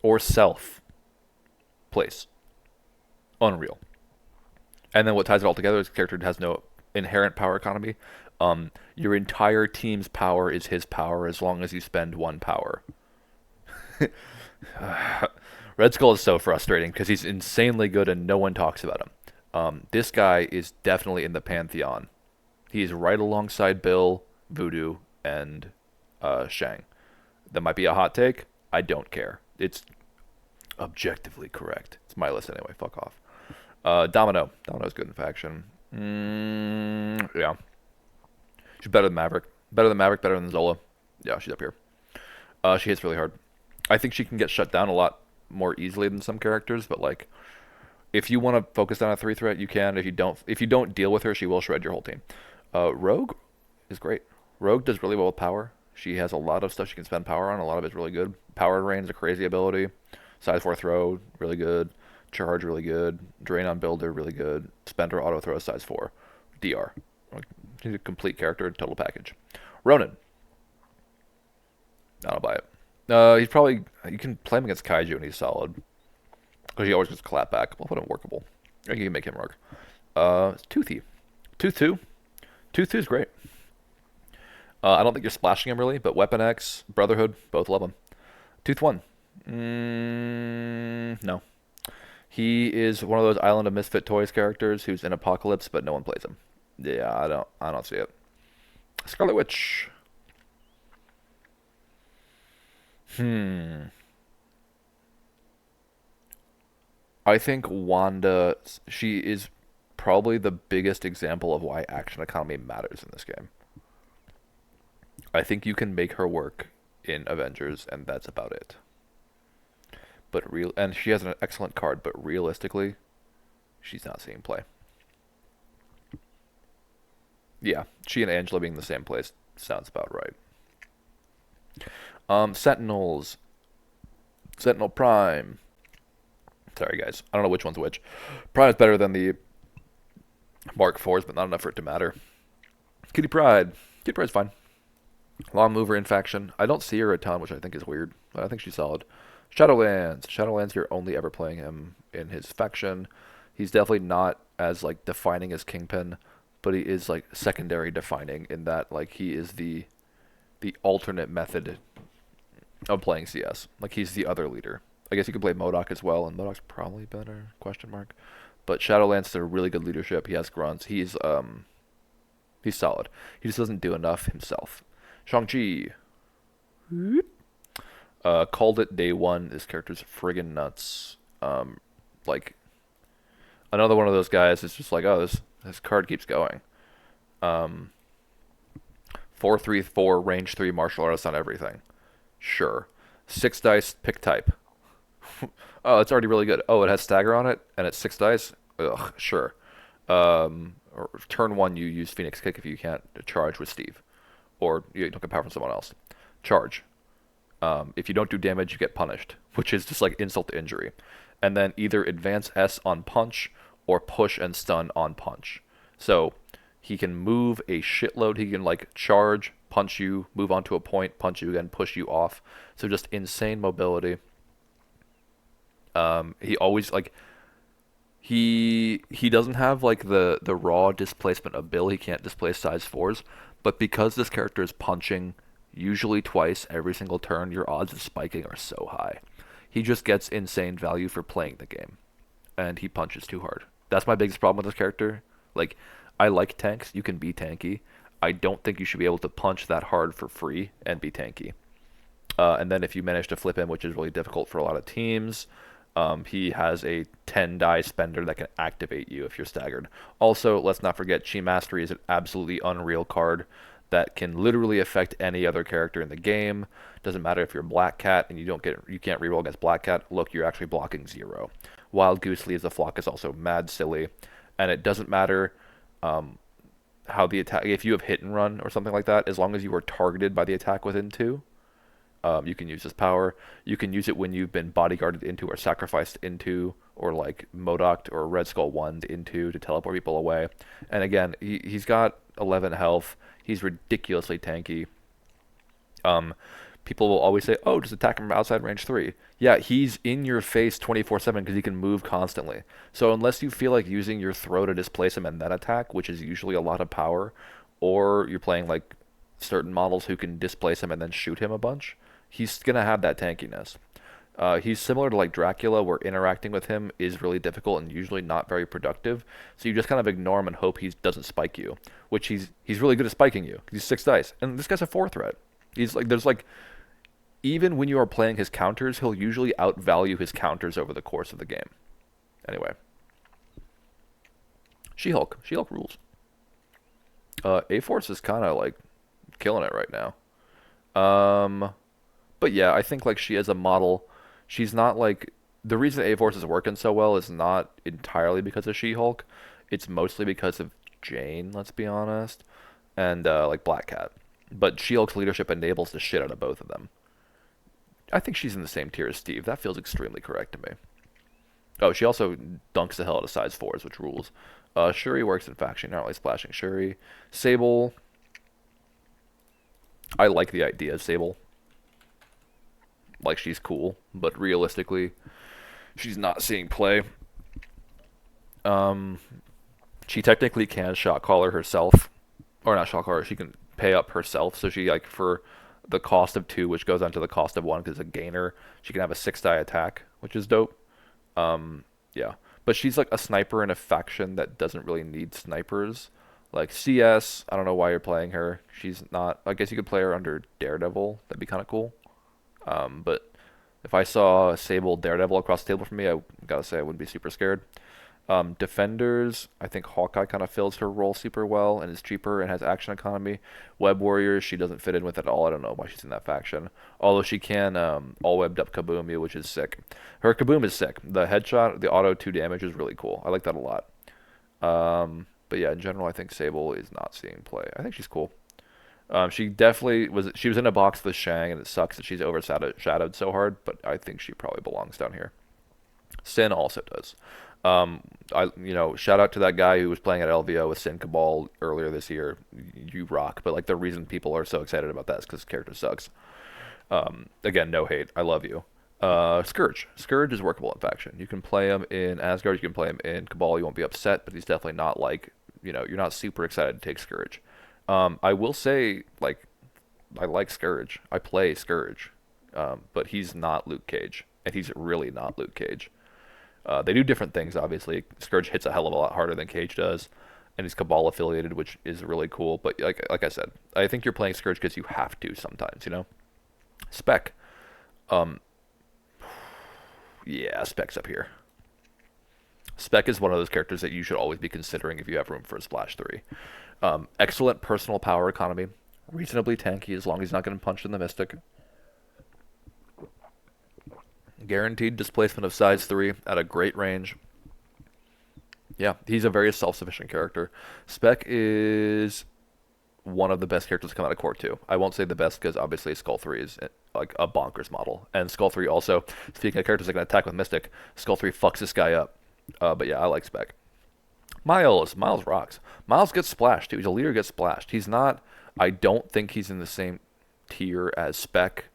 Or self. Place. Unreal. And then what ties it all together is the character has no inherent power economy. Your entire team's power is his power as long as you spend 1 power. Red Skull is so frustrating because he's insanely good and no one talks about him. This guy is definitely in the pantheon. He's right alongside Bill, Voodoo, and Shang. That might be a hot take. I don't care. It's objectively correct. It's my list anyway. Fuck off. Domino. Domino's good in faction. Yeah. She's better than Maverick. Better than Zola. Yeah, she's up here. She hits really hard. I think she can get shut down a lot more easily than some characters, but like, if you want to focus on a 3 threat, you can. If you don't deal with her, she will shred your whole team. Rogue is great. Rogue does really well with power. She has a lot of stuff she can spend power on. A lot of it's really good. Power Rain is a crazy ability. Size 4 throw, really good. Charge, really good. Drain on builder, really good. Spender auto throw, size 4. DR. She's a complete character, total package. Ronin. I don't buy it. He's probably... You can play him against Kaiju and he's solid. Because he always gets clap back. I'll put him workable. I can make him work. Toothy. Tooth 2. Tooth 2 is great. I don't think you're splashing him really, but Weapon X, Brotherhood, both love him. Tooth 1. No. He is one of those Island of Misfit Toys characters who's in Apocalypse, but no one plays him. Yeah, I don't see it. Scarlet Witch. I think Wanda, she is probably the biggest example of why action economy matters in this game. I think you can make her work in Avengers, and that's about it. And she has an excellent card, but realistically, she's not seeing play. Yeah, she and Angela being in the same place sounds about right. Sentinels. Sentinel Prime. Sorry, guys. I don't know which one's which. Prime is better than the Mark IVs, but not enough for it to matter. Kitty Pryde. Kitty Pryde's fine. Long mover in faction. I don't see her a ton, which I think is weird. But I think she's solid. Shadowlands. Shadowlands, you're only ever playing him in his faction. He's definitely not as like defining as Kingpin, but he is like secondary defining in that like he is the alternate method of playing CS. Like he's the other leader. I guess you could play MODOK as well, and MODOK's probably better? Question mark. But Shadowlands is a really good leadership. He has grunts. He's solid. He just doesn't do enough himself. Shang-Chi. Called it day one. This character's friggin' nuts. Like another one of those guys is just like, oh, this card keeps going. Um, 4/3/4 range 3 martial artist on everything. Sure. 6 dice, pick type. Oh, it's already really good. Oh, it has stagger on it, and it's 6 dice. Ugh, sure. Or turn one, you use Phoenix Kick if you can't charge with Steve, or you don't get power from someone else. Charge. If you don't do damage, you get punished, which is just like insult to injury. And then either advance S on punch or push and stun on punch. So he can move a shitload. He can like charge, punch you, move onto a point, punch you again, push you off. So just insane mobility. He always like he doesn't have like the raw displacement of Bill. He can't displace size fours, but because this character is punching usually twice every single turn, your odds of spiking are so high. He just gets insane value for playing the game, and he punches too hard. That's my biggest problem with this character. Like, I like tanks. You can be tanky. I don't think you should be able to punch that hard for free and be tanky. And then if you manage to flip him, which is really difficult for a lot of teams, he has a 10 die spender that can activate you if you're staggered. Also, let's not forget Chi Mastery is an absolutely unreal card that can literally affect any other character in the game. Doesn't matter if you're Black Cat and you can't reroll against Black Cat. Look, you're actually blocking 0. Wild Goose Leaves the Flock is also mad silly, and it doesn't matter how the attack. If you have hit and run or something like that, as long as you are targeted by the attack within 2, you can use this power. You can use it when you've been bodyguarded into or sacrificed into or like Modoked or Red Skull 1 into to teleport people away. And again, he's got 11 health. He's ridiculously tanky. People will always say, oh, just attack him from outside range 3. Yeah, he's in your face 24/7 because he can move constantly. So unless you feel like using your throw to displace him and then attack, which is usually a lot of power, or you're playing like certain models who can displace him and then shoot him a bunch, he's going to have that tankiness. He's similar to like Dracula, where interacting with him is really difficult and usually not very productive. So you just kind of ignore him and hope he doesn't spike you, which he's really good at spiking you. He's 6 dice, and this guy's a 4 threat. He's like there's like even when you are playing his counters, he'll usually outvalue his counters over the course of the game. Anyway, She-Hulk. She-Hulk rules. A-Force is kind of like killing it right now. But yeah, I think like she as a model, she's not like the reason A-Force is working so well is not entirely because of She-Hulk. It's mostly because of Jane, let's be honest, and like Black Cat. But She-Hulk's leadership enables the shit out of both of them. I think she's in the same tier as Steve. That feels extremely correct to me. Oh, she also dunks the hell out of size fours, which rules. Shuri works in faction, not really splashing Shuri. Sable. I like the idea of Sable. Like, she's cool, but realistically, she's not seeing play. Um, she technically can shot caller herself, or not shot caller. She can pay up herself, so she like for the cost of 2, which goes down to the cost of 1 because it's a gainer. She can have a 6 die attack, which is dope. Yeah, but she's like a sniper in a faction that doesn't really need snipers. Like CS, I don't know why you're playing her. She's not. I guess you could play her under Daredevil. That'd be kind of cool. But if I saw Sable Daredevil across the table from me, I gotta say I wouldn't be super scared. Defenders, I think Hawkeye kind of fills her role super well and is cheaper and has action economy. Web Warriors, she doesn't fit in with it at all. I don't know why she's in that faction. Although she can all webbed up Kaboom you, which is sick. Her Kaboom is sick. The headshot, the auto 2 damage is really cool. I like that a lot. But yeah, in general, I think Sable is not seeing play. I think she's cool. She definitely was. She was in a box with Shang, and it sucks that she's overshadowed so hard. But I think she probably belongs down here. Sin also does. Shout out to that guy who was playing at LVO with Sin Cabal earlier this year. You rock. But like the reason people are so excited about that is because the character sucks. Again, no hate. I love you. Scourge. Scourge is workable in faction. You can play him in Asgard. You can play him in Cabal. You won't be upset, but he's definitely not like, you're not super excited to take Scourge. I will say, like, I like Scourge. I play Scourge. But he's not Luke Cage. And he's really not Luke Cage. They do different things, obviously. Scourge hits a hell of a lot harder than Cage does. And he's Cabal affiliated, which is really cool. But like I said, I think you're playing Scourge because you have to sometimes. Spec. Um, yeah, Spec's up here. Spec is one of those characters that you should always be considering if you have room for a Splash 3. Excellent personal power economy. Reasonably tanky as long as he's not getting punched in the Mystic. Guaranteed displacement of size 3 at a great range. Yeah, he's a very self-sufficient character. Spec is one of the best characters to come out of Core 2. I won't say the best because obviously Skull 3 is like a bonkers model. And Skull 3 also, speaking of characters that can attack with Mystic, Skull 3 fucks this guy up. But yeah, I like Spec. Miles rocks. Miles gets splashed too. He's a leader, gets splashed. He's not, I don't think he's in the same tier as Spec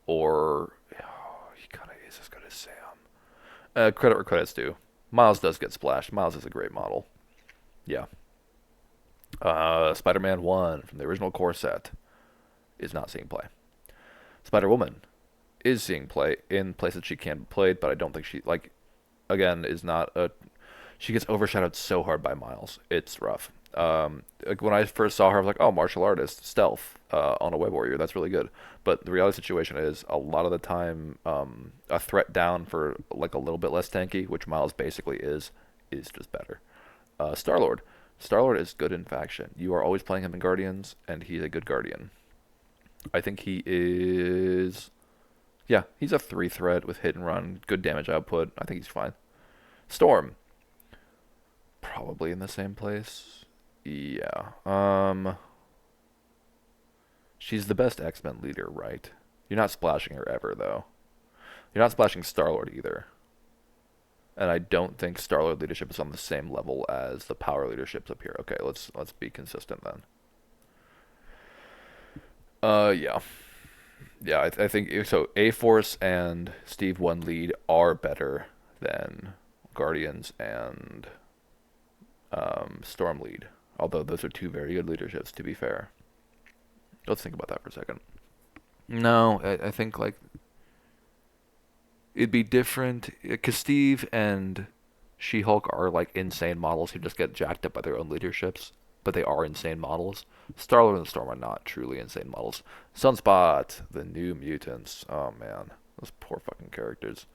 or, he kind of is as good as Sam. Credit where credit's due. Miles does get splashed. Miles is a great model. Yeah. Spider-Man 1 from the original core set is not seeing play. Spider-Woman is seeing play in places she can be played, but I don't think she, like, again, is not a... She gets overshadowed so hard by Miles. It's rough. Like when I first saw her, I was like, oh, martial artist, stealth on a web warrior. That's really good. But the reality situation is a lot of the time a threat down for like a little bit less tanky, which Miles basically is just better. Star-Lord. Star-Lord is good in faction. You are always playing him in Guardians, and he's a good Guardian. I think he is... Yeah, he's a 3 threat with hit and run, good damage output. I think he's fine. Storm. Probably in the same place. Yeah. She's the best X-Men leader, right? You're not splashing her ever, though. You're not splashing Star-Lord either. And I don't think Star-Lord leadership is on the same level as the power leaderships up here. Okay, let's be consistent then. Yeah. Yeah, I think so. A-Force and Steve One lead are better than Guardians and Storm lead. Although those are two very good leaderships, to be fair. Let's think about that for a second. No, I think like it'd be different because Steve and She-Hulk are like insane models who just get jacked up by their own leaderships, but they are insane models. Star-Lord and Storm are not truly insane models. Sunspot, the New Mutants. Oh man, those poor fucking characters.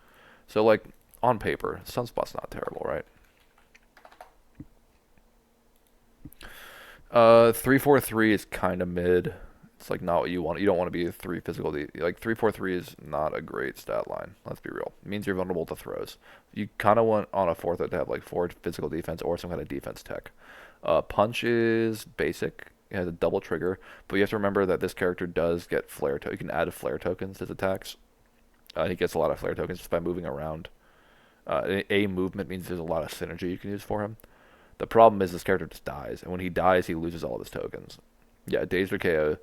So like on paper, Sunspot's not terrible, right? 343 is kind of mid. It's like not what you want. You don't want to be a 3 physical. Like 343 is not a great stat line. Let's be real. It means you're vulnerable to throws. You kind of want on a 4th to have like 4 physical defense or some kind of defense tech. Punch is basic. It has a double trigger, but you have to remember that this character does get flare. You can add flare tokens to his attacks. He gets a lot of flare tokens just by moving around. A movement means there's a lot of synergy you can use for him. The problem is this character just dies, and when he dies, he loses all of his tokens. Yeah, Dazed or KO.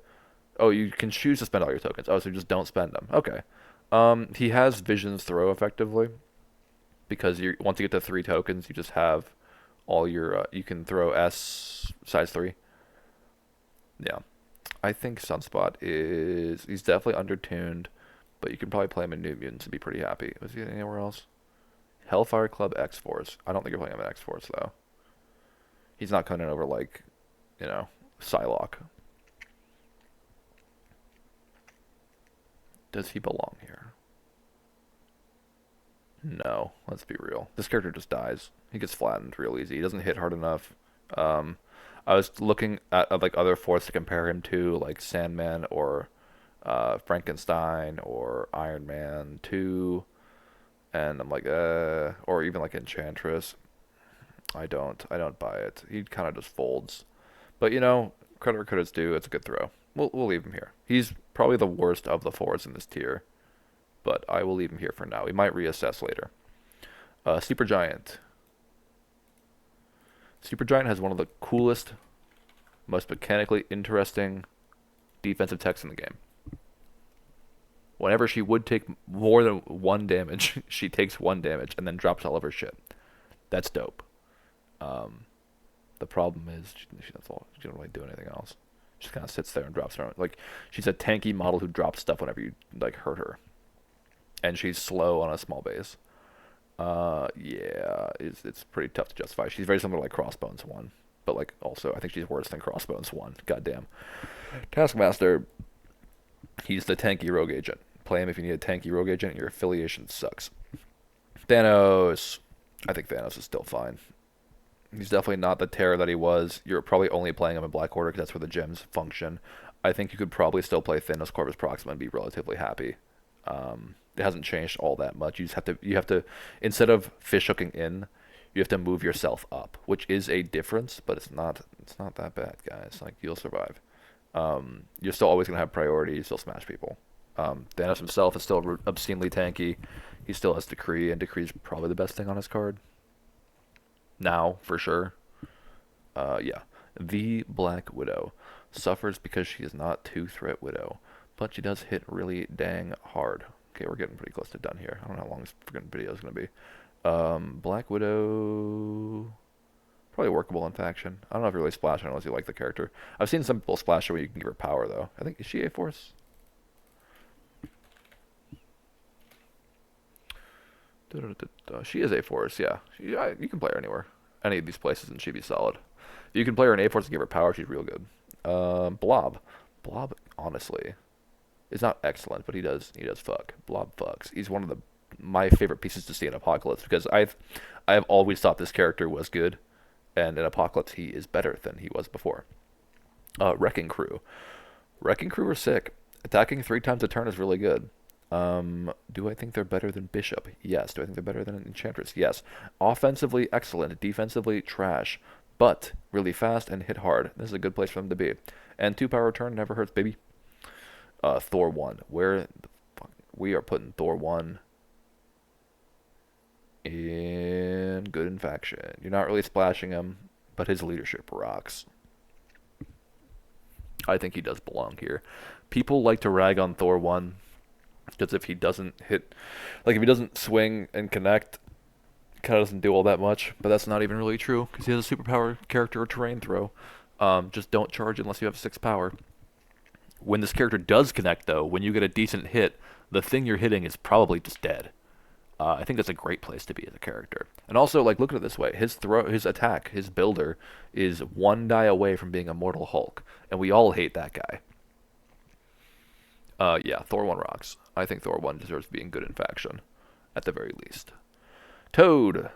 Oh, you can choose to spend all your tokens. Oh, so just don't spend them. Okay. He has Vision's Throw effectively, because once you get to 3 tokens, you just have all your. You can throw S size 3. Yeah, I think Sunspot he's definitely undertuned, but you can probably play him in New Mutants and be pretty happy. Was he anywhere else? Hellfire Club X Force. I don't think you're playing him in X Force though. He's not coming over like, Psylocke. Does he belong here? No, let's be real. This character just dies. He gets flattened real easy. He doesn't hit hard enough. Um, I was looking at like other fourths to compare him to, like Sandman or Frankenstein or Iron Man 2, and I'm like, or even like Enchantress. I don't buy it. He kind of just folds. But credit where credit's due. It's a good throw. We'll leave him here. He's probably the worst of the forwards in this tier, but I will leave him here for now. We might reassess later. Sleeper Giant. Supergiant has one of the coolest, most mechanically interesting defensive techs in the game. Whenever she would take more than one damage, she takes one damage and then drops all of her shit. That's dope. Um, the problem is she doesn't really do anything else. She just kind of sits there and drops her own. Like she's a tanky model who drops stuff whenever you like hurt her, and she's slow on a small base. Yeah, it's pretty tough to justify. She's very similar to like Crossbones one, but like also I think she's worse than Crossbones one. Goddamn. Taskmaster, he's the tanky rogue agent. Play him if you need a tanky rogue agent. Your affiliation sucks. Thanos, I think Thanos is still fine. He's definitely not the terror that he was. You're probably only playing him in Black Order because that's where the gems function. I think you could probably still play Thanos Corvus Proxima and be relatively happy. It hasn't changed all that much. You have to instead of fish hooking in, you have to move yourself up, which is a difference, but it's not that bad, guys. Like you'll survive. You're still always gonna have priority. You still smash people. Thanos himself is still obscenely tanky. He still has Decree, and Decree's probably the best thing on his card now for sure. Yeah, the Black Widow suffers because she is not two-threat Widow, but she does hit really dang hard. Okay, we're getting pretty close to done here. I don't know how long this freaking video is gonna be. Black Widow, probably workable in faction. I don't know if you really splash her unless you like the character. I've seen some people splash her where you can give her power though. I think is she A-Force? She is A-Force, yeah. You can play her anywhere. Any of these places and she'd be solid. You can play her in A-Force and give her power, she's real good. Blob. Blob, honestly, is not excellent, but he does fuck. Blob fucks. He's one of my favorite pieces to see in Apocalypse because I've always thought this character was good, and in Apocalypse he is better than he was before. Wrecking Crew. Wrecking Crew are sick. Attacking 3 times a turn is really good. Do I think they're better than Bishop? Yes. Do I think they're better than Enchantress? Yes. Offensively, excellent. Defensively, trash. But really fast and hit hard. This is a good place for them to be. And 2-power turn never hurts, baby. Thor 1. Where the fuck? We are putting Thor 1 in good in faction. You're not really splashing him, but his leadership rocks. I think he does belong here. People like to rag on Thor 1 because if he doesn't hit, like if he doesn't swing and connect, kind of doesn't do all that much. But that's not even really true because he has a superpower character or terrain throw. Just don't charge unless you have 6 power. When this character does connect, though, when you get a decent hit, the thing you're hitting is probably just dead. I think that's a great place to be as a character. And also, like, look at it this way: his attack, his builder, is 1 die away from being a mortal Hulk, and we all hate that guy. Yeah, Thor 1 rocks. I think Thor 1 deserves being good in faction, at the very least. Toad.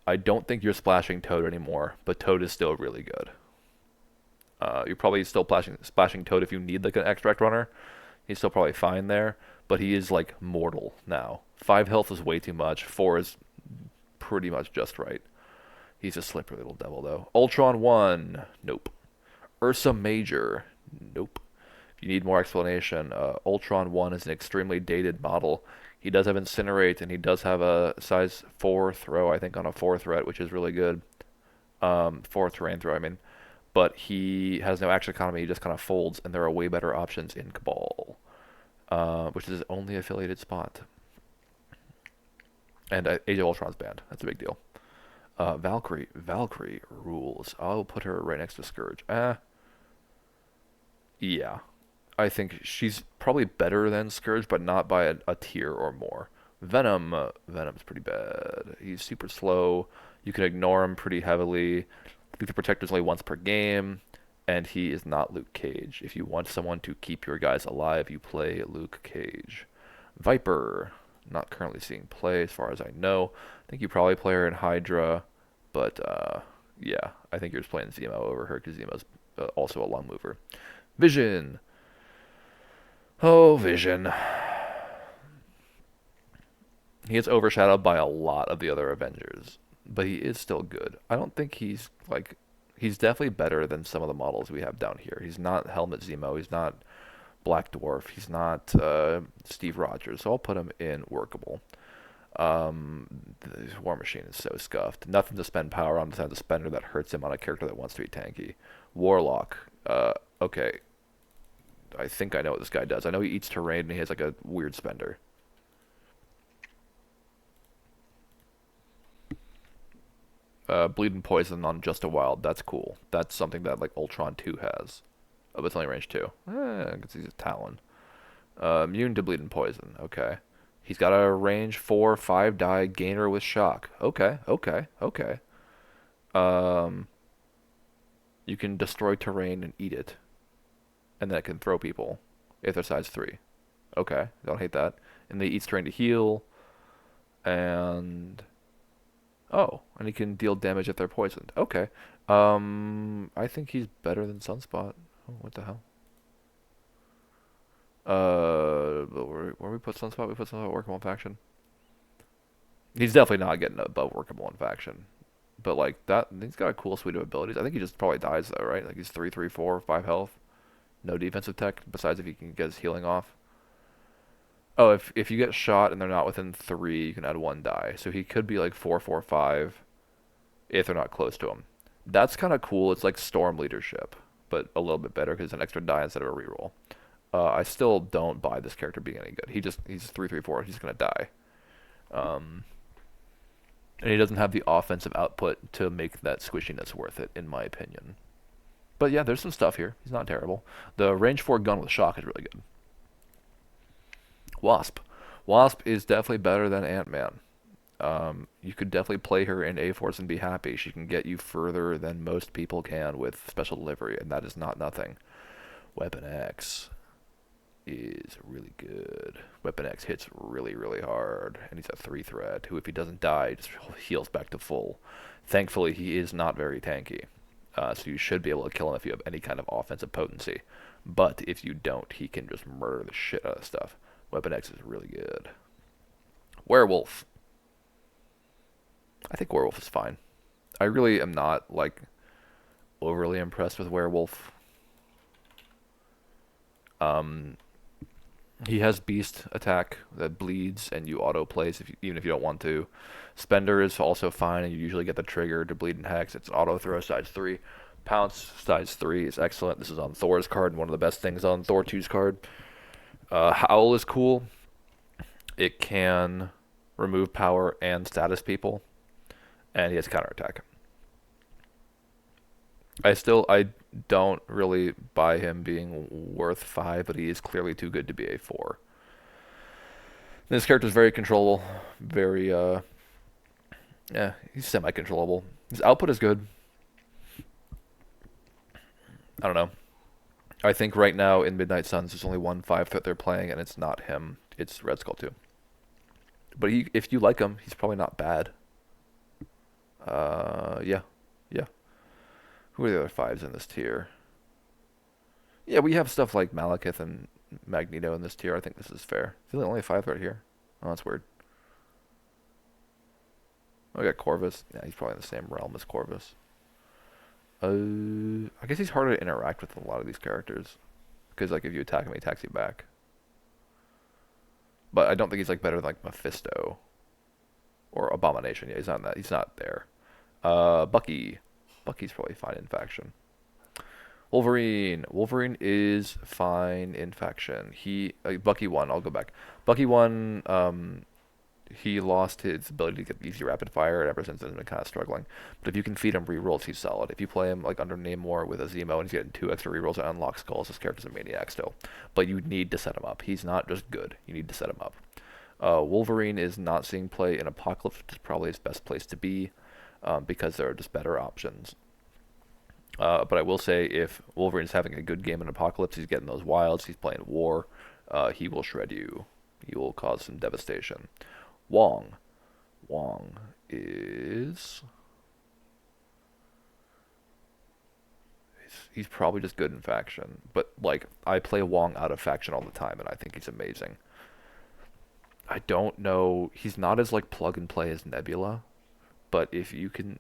I don't think you're splashing Toad anymore, but Toad is still really good. You're probably still splashing Toad if you need like an extract runner. He's still probably fine there, but he is like mortal now. 5 health is way too much. 4 is pretty much just right. He's a slippery little devil though. Ultron 1, nope. Ursa Major, nope. If you need more explanation, Ultron 1 is an extremely dated model. He does have Incinerate, and he does have a size 4 throw, I think, on a 4 threat, which is really good. 4 terrain throw, I mean. But he has no action economy, he just kind of folds, and there are way better options in Cabal, which is his only affiliated spot. And Age of Ultron's banned. That's a big deal. Valkyrie. Valkyrie rules. I'll put her right next to Scourge. Yeah. I think she's probably better than Scourge, but not by a tier or more. Venom. Venom's pretty bad. He's super slow. You can ignore him pretty heavily. Lethal Protector's only once per game, and he is not Luke Cage. If you want someone to keep your guys alive, you play Luke Cage. Viper. Not currently seeing play as far as I know. I think you probably play her in Hydra, but yeah, I think you're just playing Zemo over her because Zemo's also a long mover. Vision. Oh, Vision. He gets overshadowed by a lot of the other Avengers, but he is still good. I don't think he's definitely better than some of the models we have down here. He's not Helmet Zemo. He's not Black Dwarf. He's not Steve Rogers. So I'll put him in workable. The War Machine is so scuffed. Nothing to spend power on besides a spender that hurts him on a character that wants to be tanky. Warlock. Okay. I think I know what this guy does. I know he eats terrain and he has like a weird spender. Bleeding Poison on Just a Wild. That's cool. That's something that like Ultron 2 has. Oh, but it's only range 2. Because he's a Talon. Immune to Bleeding Poison. Okay. He's got a range 4, 5 die gainer with shock. Okay, okay, okay. Um, you can destroy terrain and eat it. And then it can throw people if they're size 3. Okay, don't hate that. And they eat terrain to heal. And oh, and he can deal damage if they're poisoned. Okay. I think he's better than Sunspot. Oh, what the hell? But where we put Sunspot? We put Sunspot workable in faction. He's definitely not getting above workable in faction. But like that, he's got a cool suite of abilities. I think he just probably dies though, right? Like he's 3, 3, 4, 5 health, no defensive tech. Besides if he can get his healing off. Oh, if you get shot and they're not within 3, you can add 1 die. So he could be like 4, 4, 5 if they're not close to him. That's kind of cool. It's like Storm Leadership, but a little bit better because it's an extra die instead of a reroll. I still don't buy this character being any good. He's 3, 3, 4. He's gonna die. Um, and he doesn't have the offensive output to make that squishiness worth it, in my opinion. But yeah, there's some stuff here. He's not terrible. The range 4 gun with shock is really good. Wasp. Wasp is definitely better than Ant-Man. You could definitely play her in A-Force and be happy. She can get you further than most people can with special delivery, and that is not nothing. Weapon X is really good. Weapon X hits really, really hard, and he's a 3 threat who, if he doesn't die, just heals back to full. Thankfully, he is not very tanky, so you should be able to kill him if you have any kind of offensive potency. But if you don't, he can just murder the shit out of stuff. Weapon X is really good. Werewolf. I think Werewolf is fine. I really am not like overly impressed with Werewolf. Um, he has Beast attack that bleeds and you auto plays even if you don't want to. Spender is also fine and you usually get the trigger to bleed and hex. It's auto throw size 3. Pounce size 3 is excellent. This is on Thor's card and one of the best things on Thor 2's card. Howl is cool. It can remove power and status people, and he has counterattack. I don't really buy him being worth 5, but he is clearly too good to be a 4. This character is very controllable, very yeah, he's semi-controllable. His output is good. I don't know. I think right now in Midnight Suns there's only one 5 threat they're playing, and it's not him. It's Red Skull 2. But if you like him, he's probably not bad. Yeah, yeah. Who are the other 5s in this tier? Yeah, we have stuff like Malekith and Magneto in this tier. I think this is fair. I feel like only 5 right here. Oh, that's weird. Oh, we got Corvus. Yeah, he's probably in the same realm as Corvus. I guess he's harder to interact with than a lot of these characters. Because, like, if you attack him, he attacks you back. But I don't think he's, like, better than, like, Mephisto. Or Abomination. Yeah, he's not in that. He's not there. Bucky. Bucky's probably fine in faction. Wolverine. Wolverine is fine in faction. Bucky won. I'll go back. Bucky won. He lost his ability to get easy rapid fire, and ever since then has been kind of struggling. But if you can feed him rerolls, he's solid. If you play him like under Namor with a Zemo and he's getting 2 extra rerolls and unlock skulls, this character's a maniac still. But you need to set him up. He's not just good. You need to set him up. Wolverine is not seeing play in Apocalypse, which is probably his best place to be, because there are just better options. But I will say, if Wolverine's having a good game in Apocalypse, he's getting those wilds, he's playing War, he will shred you. He will cause some devastation. Wong. Wong is... He's probably just good in faction. But, like, I play Wong out of faction all the time, and I think he's amazing. I don't know... He's not as, like, plug-and-play as Nebula. But if you can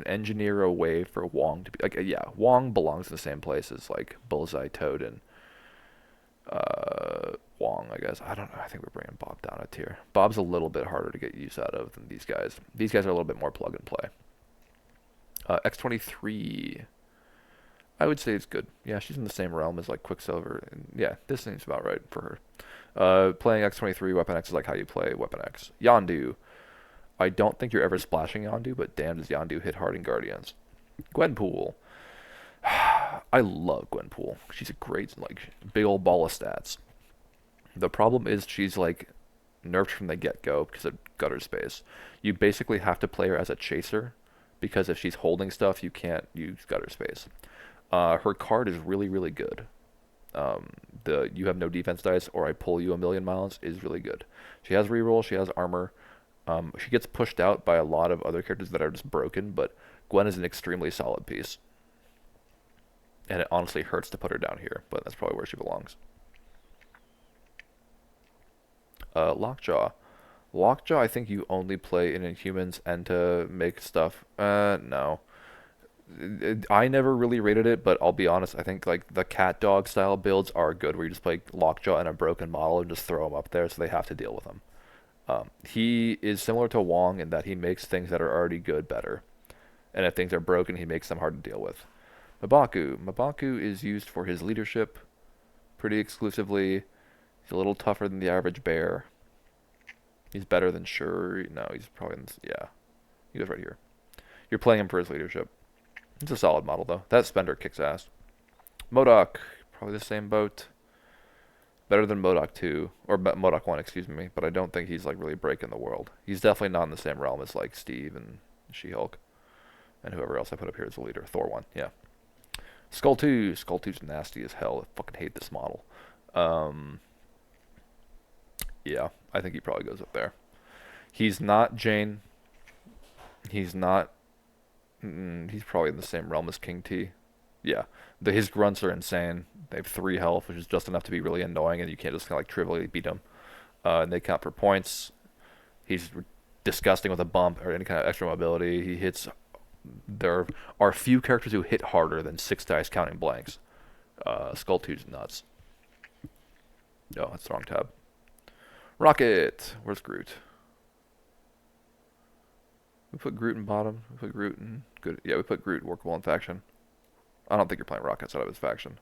engineer a way for Wong to be... Like, yeah, Wong belongs in the same place as, like, Bullseye, Toad, and Wong, I guess. I don't know. I think we're bringing Bob down a tier. Bob's a little bit harder to get use out of than these guys. These guys are a little bit more plug and play. X-23. I would say it's good. Yeah, she's in the same realm as like Quicksilver. And yeah, this seems about right for her. Playing X-23 Weapon X is like how you play Weapon X. Yondu. I don't think you're ever splashing Yondu, but damn does Yondu hit hard in Guardians. Gwenpool. I love Gwenpool. She's a great, like, big old ball of stats. The problem is she's, like, nerfed from the get-go because of gutter space. You basically have to play her as a chaser because if she's holding stuff, you can't use gutter space. Her card is really, really good. The you have no defense dice or I pull you a million miles is really good. She has reroll, she has armor. She gets pushed out by a lot of other characters that are just broken, but Gwen is an extremely solid piece. And it honestly hurts to put her down here, but that's probably where she belongs. Lockjaw. Lockjaw, I think you only play in Inhumans and to make stuff. No. I never really rated it, but I'll be honest, I think like the cat dog style builds are good, where you just play Lockjaw and a broken model and just throw them up there so they have to deal with them. He is similar to Wong in that he makes things that are already good better. And if things are broken, he makes them hard to deal with. Mabaku. Mabaku is used for his leadership pretty exclusively. He's a little tougher than the average bear. He's better than Shuri. No, he's probably yeah. He goes right here. You're playing him for his leadership. It's a solid model though. That Spender kicks ass. MODOK. Probably the same boat. Better than MODOK 2, or MODOK 1, excuse me, but I don't think he's like really breaking the world. He's definitely not in the same realm as like Steve and She-Hulk, and whoever else I put up here as the leader. Thor 1, yeah. Skull 2. Skull 2's nasty as hell. I fucking hate this model. Yeah, I think he probably goes up there. He's not Jane. He's not... he's probably in the same realm as King T. Yeah. His grunts are insane. They have 3 health, which is just enough to be really annoying, and you can't just kind of like trivially beat him. And they count for points. He's disgusting with a bump or any kind of extra mobility. He hits... There are few characters who hit harder than 6 dice counting blanks. Skull 2's nuts. No, that's the wrong tab. Rocket! Where's Groot? We put Groot in bottom. We put Groot in... Good. Yeah, we put Groot workable in faction. I don't think you're playing Rocket out of his faction.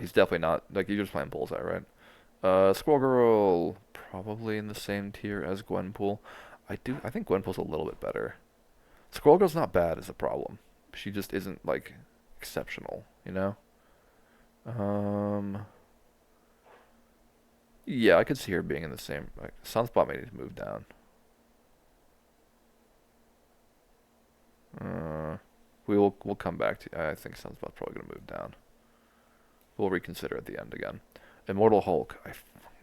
He's definitely not... Like, you're just playing Bullseye, right? Squirrel Girl. Probably in the same tier as Gwenpool. I think Gwenpool's a little bit better. Squirrel Girl's not bad is the problem. She just isn't, like, exceptional, you know? Yeah, I could see her being in the same... Like, Sunspot may need to move down. We'll come back to... I think Sunspot's probably going to move down. We'll reconsider at the end again. Immortal Hulk.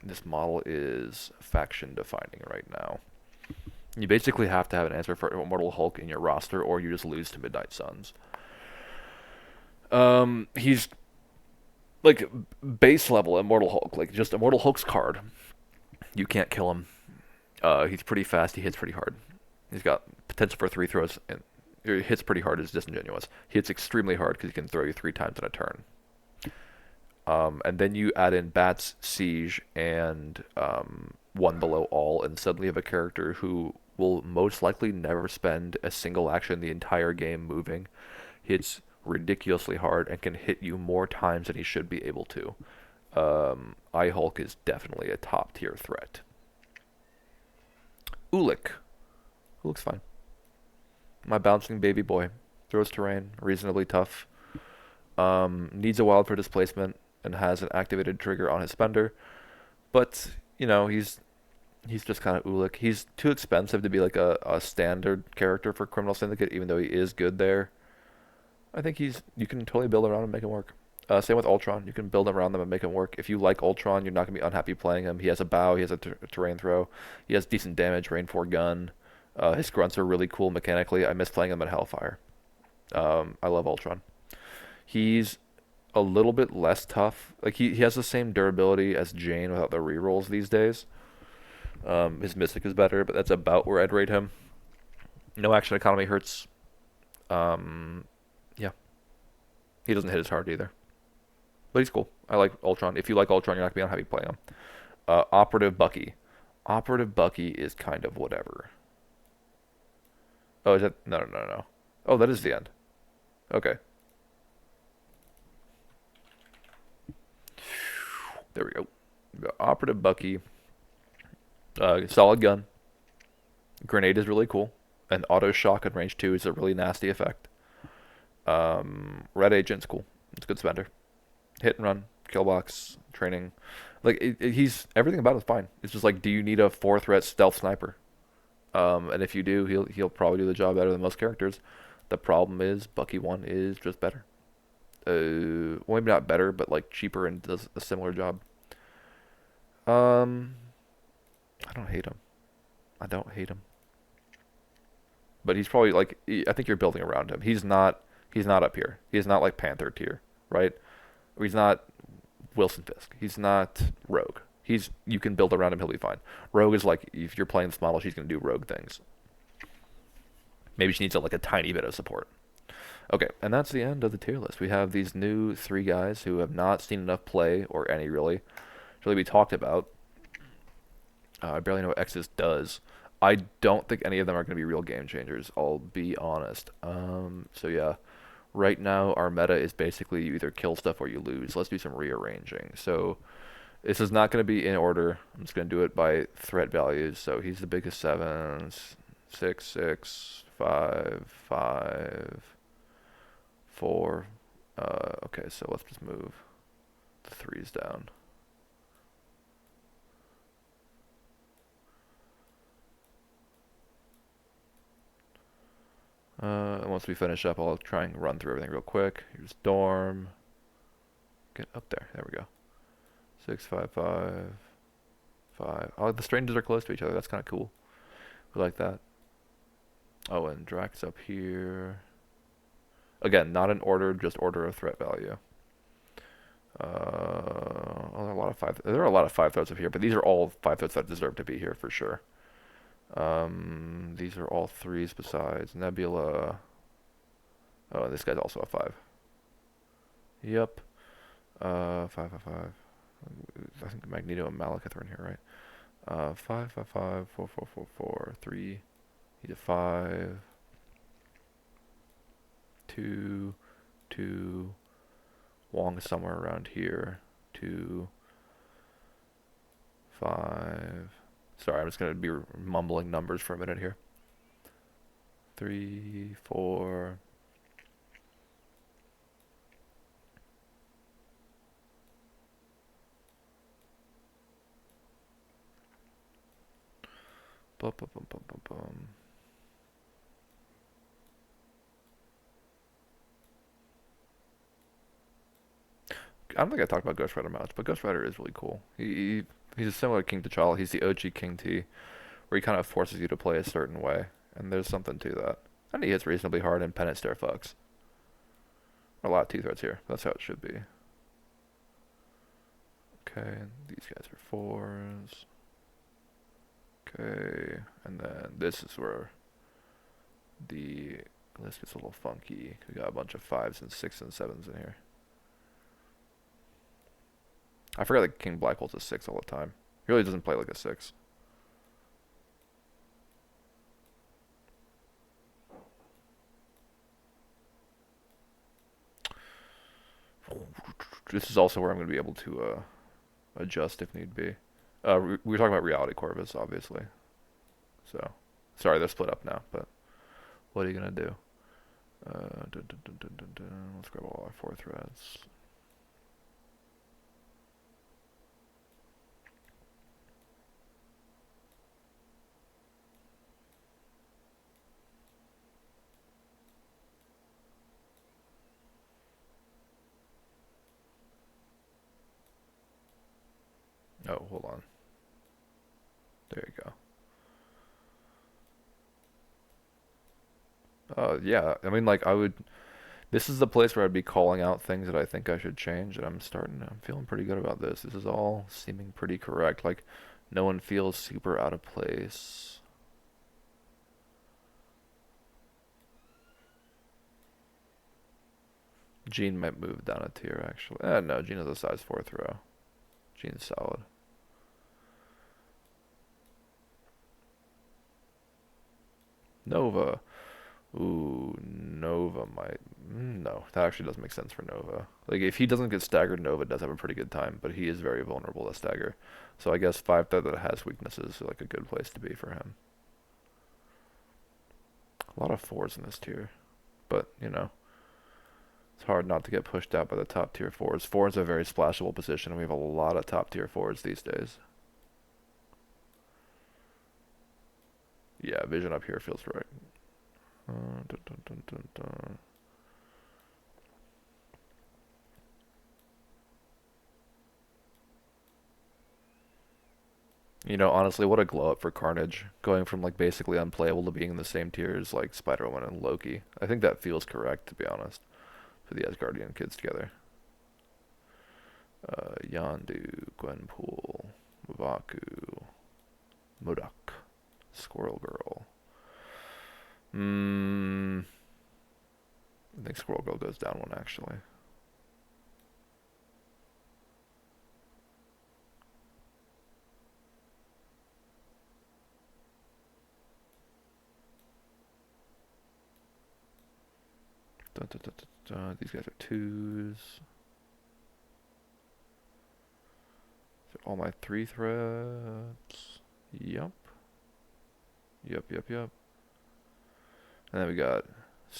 This model is faction defining right now. You basically have to have an answer for Immortal Hulk in your roster, or you just lose to Midnight Suns. He's like base level Immortal Hulk, like just Immortal Hulk's card. You can't kill him. He's pretty fast. He hits pretty hard. He's got potential for 3 throws, and he hits pretty hard. Is disingenuous. He hits extremely hard because he can throw you 3 times in a turn. And then you add in Bats, Siege, and 1 below all, and suddenly you have a character who will most likely never spend a single action the entire game moving. Hits ridiculously hard and can hit you more times than he should be able to. I-Hulk is definitely a top tier threat. Ulik. Ulik's fine. My bouncing baby boy. Throws terrain, reasonably tough. Needs a wild for displacement and has an activated trigger on his spender. But, you know, he's just kind of Ulik. He's too expensive to be like a standard character for Criminal Syndicate, even though he is good there. I think you can totally build around him and make him work. Same with Ultron. You can build around them and make him work. If you like Ultron, you're not going to be unhappy playing him. He has a bow. He has a terrain throw. He has decent damage, rain 4 gun. His grunts are really cool mechanically. I miss playing him at Hellfire. I love Ultron. He's a little bit less tough. Like he has the same durability as Jane without the rerolls these days. His Mystic is better, but that's about where I'd rate him. No action economy hurts. Yeah. He doesn't hit as hard either. But he's cool. I like Ultron. If you like Ultron, you're not gonna be unhappy playing him. Operative Bucky. Operative Bucky is kind of whatever. Oh, is that? No, no, no, no. Oh, that is the end. Okay, there we go. Operative Bucky. Solid gun. Grenade is really cool. And auto shock at range 2 is a really nasty effect. Red Agent's cool. It's a good spender. Hit and run, kill box, training. Like he's everything about it's fine. It's just like, do you need a 4 threat stealth sniper? And if you do, he'll probably do the job better than most characters. The problem is Bucky 1 is just better. Well, maybe not better, but like cheaper and does a similar job. Um, I don't hate him. I don't hate him. But he's probably like, I think you're building around him. He's not up here. He's not like Panther tier, right? Or he's not Wilson Fisk. He's not Rogue. You can build around him. He'll be fine. Rogue is like, if you're playing this model, she's gonna do Rogue things. Maybe she needs like a tiny bit of support. Okay, and that's the end of the tier list. We have these new 3 guys who have not seen enough play or any really be talked about. I barely know what Exodus does. I don't think any of them are going to be real game changers. I'll be honest. So yeah, right now our meta is basically you either kill stuff or you lose. Let's do some rearranging. So this is not going to be in order. I'm just going to do it by threat values. So he's the biggest 7, 6, 6, 5, 5, 4. Okay, so let's just move the 3s down. And once we finish up, I'll try and run through everything real quick. Here's Dorm. Get up there. There we go. 6, 5, 5, 5. Oh, the strangers are close to each other. That's kind of cool. We like that. Oh, and Drax up here. Again, not in order, just order of threat value. Oh, there are a lot of 5 threats up here, but these are all 5 threats that deserve to be here for sure. These are all 3s besides Nebula. Oh, and this guy's also a 5. Yep. 5, 5, 5. I think Magneto and Malekith are in here, right? 5, 5, 5, 4, 4, 4, 4, 3. He's a 5. 2, 2. Wong is somewhere around here. 2, 5. Sorry, I'm just gonna be mumbling numbers for a minute here. 3, 4. Bum, bum, bum, bum, bum, bum. I don't think I talked about Ghost Rider much, but Ghost Rider is really cool. He's a similar King T'Challa. He's the OG King T, where he kind of forces you to play a certain way, and there's something to that. And he hits reasonably hard and Penance Stare fucks. A lot of 2 threats here. That's how it should be. Okay, these guys are 4s. Okay, and then this is where the list gets a little funky. We got a bunch of 5s and 6s and 7s in here. I forgot that King Black Holt's a 6 all the time. He really doesn't play like a 6. This is also where I'm going to be able to adjust if need be. We were talking about Reality Corvus, obviously. So, sorry, they're split up now, but what are you going to do? Dun, dun, dun, dun, dun, dun. Let's grab all our 4 threads. Oh, hold on. There you go. Yeah, I mean, like, this is the place where I'd be calling out things that I think I should change, and I'm feeling pretty good about this. This is all seeming pretty correct. Like, no one feels super out of place. Jean might move down a tier, actually. No, Jean is a size 4 throw. Jean's solid. Nova. Ooh, Nova might. No, that actually doesn't make sense for Nova. Like, if he doesn't get staggered, Nova does have a pretty good time, but he is very vulnerable to stagger. So I guess 5 that has weaknesses is like a good place to be for him. A lot of 4s in this tier, but you know, it's hard not to get pushed out by the top tier 4s. 4 is a very splashable position, and we have a lot of top tier 4s these days. Yeah, vision up here feels right. Dun, dun, dun, dun, dun. You know, honestly, what a glow up for Carnage. Going from like basically unplayable to being in the same tier as like Spider-Woman and Loki. I think that feels correct, to be honest, for the Asgardian kids together. Yondu, Gwenpool, Mavaku, Modok, Squirrel Girl. I think Squirrel Girl goes down one actually. Dun, dun, dun, dun, dun. These guys are 2s. These are all my 3 threats. Yup. Yup, yup, yup. And then we got.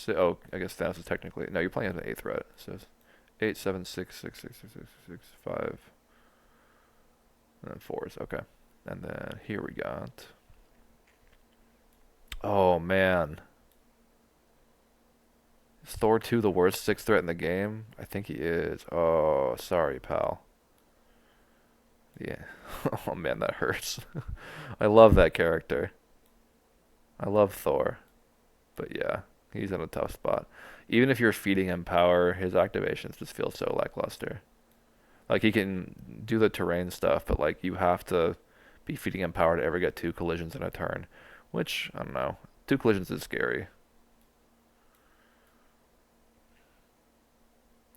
Oh, I guess Thanos is technically. No, you're playing as an 8 threat. So it's 8, 7, 6, 6, 6, 6, 6, 6, 5. And then 4s. Okay. And then here we got. Oh, man. Is Thor 2 the worst 6 threat in the game? I think he is. Oh, sorry, pal. Yeah. Oh, man, that hurts. I love that character. I love Thor. But yeah, he's in a tough spot. Even if you're feeding him power, his activations just feel so lackluster. Like he can do the terrain stuff, but like you have to be feeding him power to ever get 2 collisions in a turn, which I don't know. 2 collisions is scary.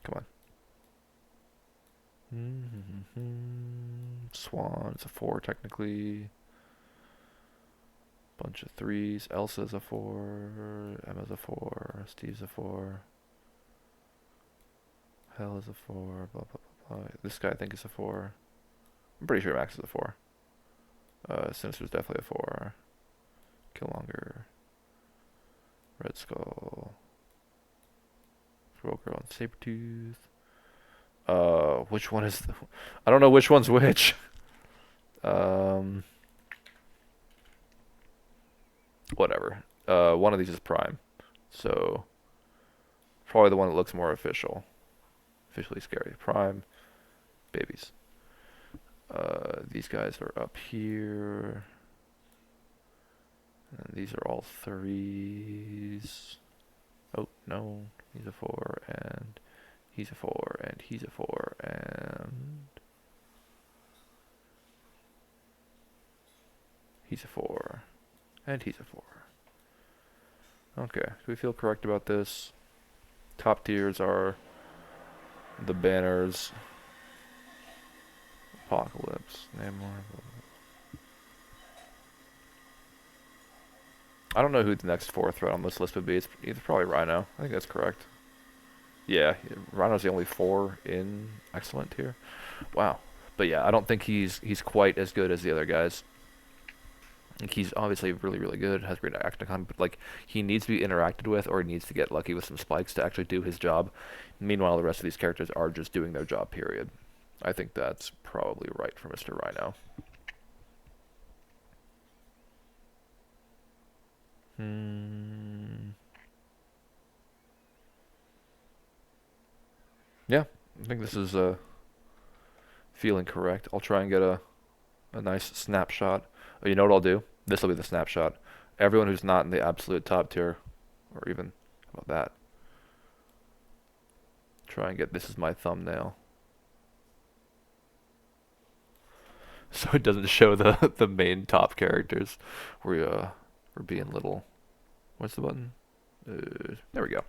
Come on. Swan's a 4 technically. Bunch of 3s. Elsa's a 4. Emma's a 4. Steve's a 4. Hell is a 4. Blah blah blah blah. This guy I think is a 4. I'm pretty sure Max is a 4. Sinister's definitely a 4. Killmonger. Red Skull. Squirrel Girl and Sabretooth. Which one is I don't know which one's which. Whatever. One of these is Prime. So probably the one that looks more official. Officially scary. Prime. Babies. These guys are up here. And these are all 3s. Oh, no. He's a 4, and he's a 4, and he's a 4, and he's a 4, and he's a 4. Okay, do we feel correct about this? Top tiers are the banners. Apocalypse. Namor. I don't know who the next 4 threat on this list would be. It's probably Rhino. I think that's correct. Yeah, Rhino's the only 4 in excellent tier. Wow. But yeah, I don't think he's quite as good as the other guys. Like he's obviously really, really good, has great acting, but like he needs to be interacted with, or he needs to get lucky with some spikes to actually do his job. Meanwhile, the rest of these characters are just doing their job, period. I think that's probably right for Mr. Rhino. Yeah, I think this is feeling correct. I'll try and get a nice snapshot. Oh, you know what I'll do? This will be the snapshot. Everyone who's not in the absolute top tier, or even, how about that? Try and get this as my thumbnail. So it doesn't show the main top characters. We're being little. What's the button? There we go.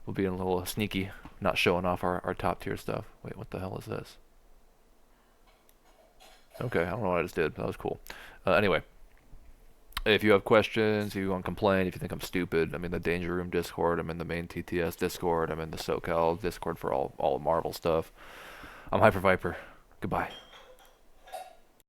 We'll be a little sneaky, not showing off our top tier stuff. Wait, what the hell is this? Okay, I don't know what I just did. That was cool. Anyway, if you have questions, if you want to complain, if you think I'm stupid, I'm in the Danger Room Discord. I'm in the main TTS Discord. I'm in the SoCal Discord for all Marvel stuff. I'm Hyper Viper. Goodbye.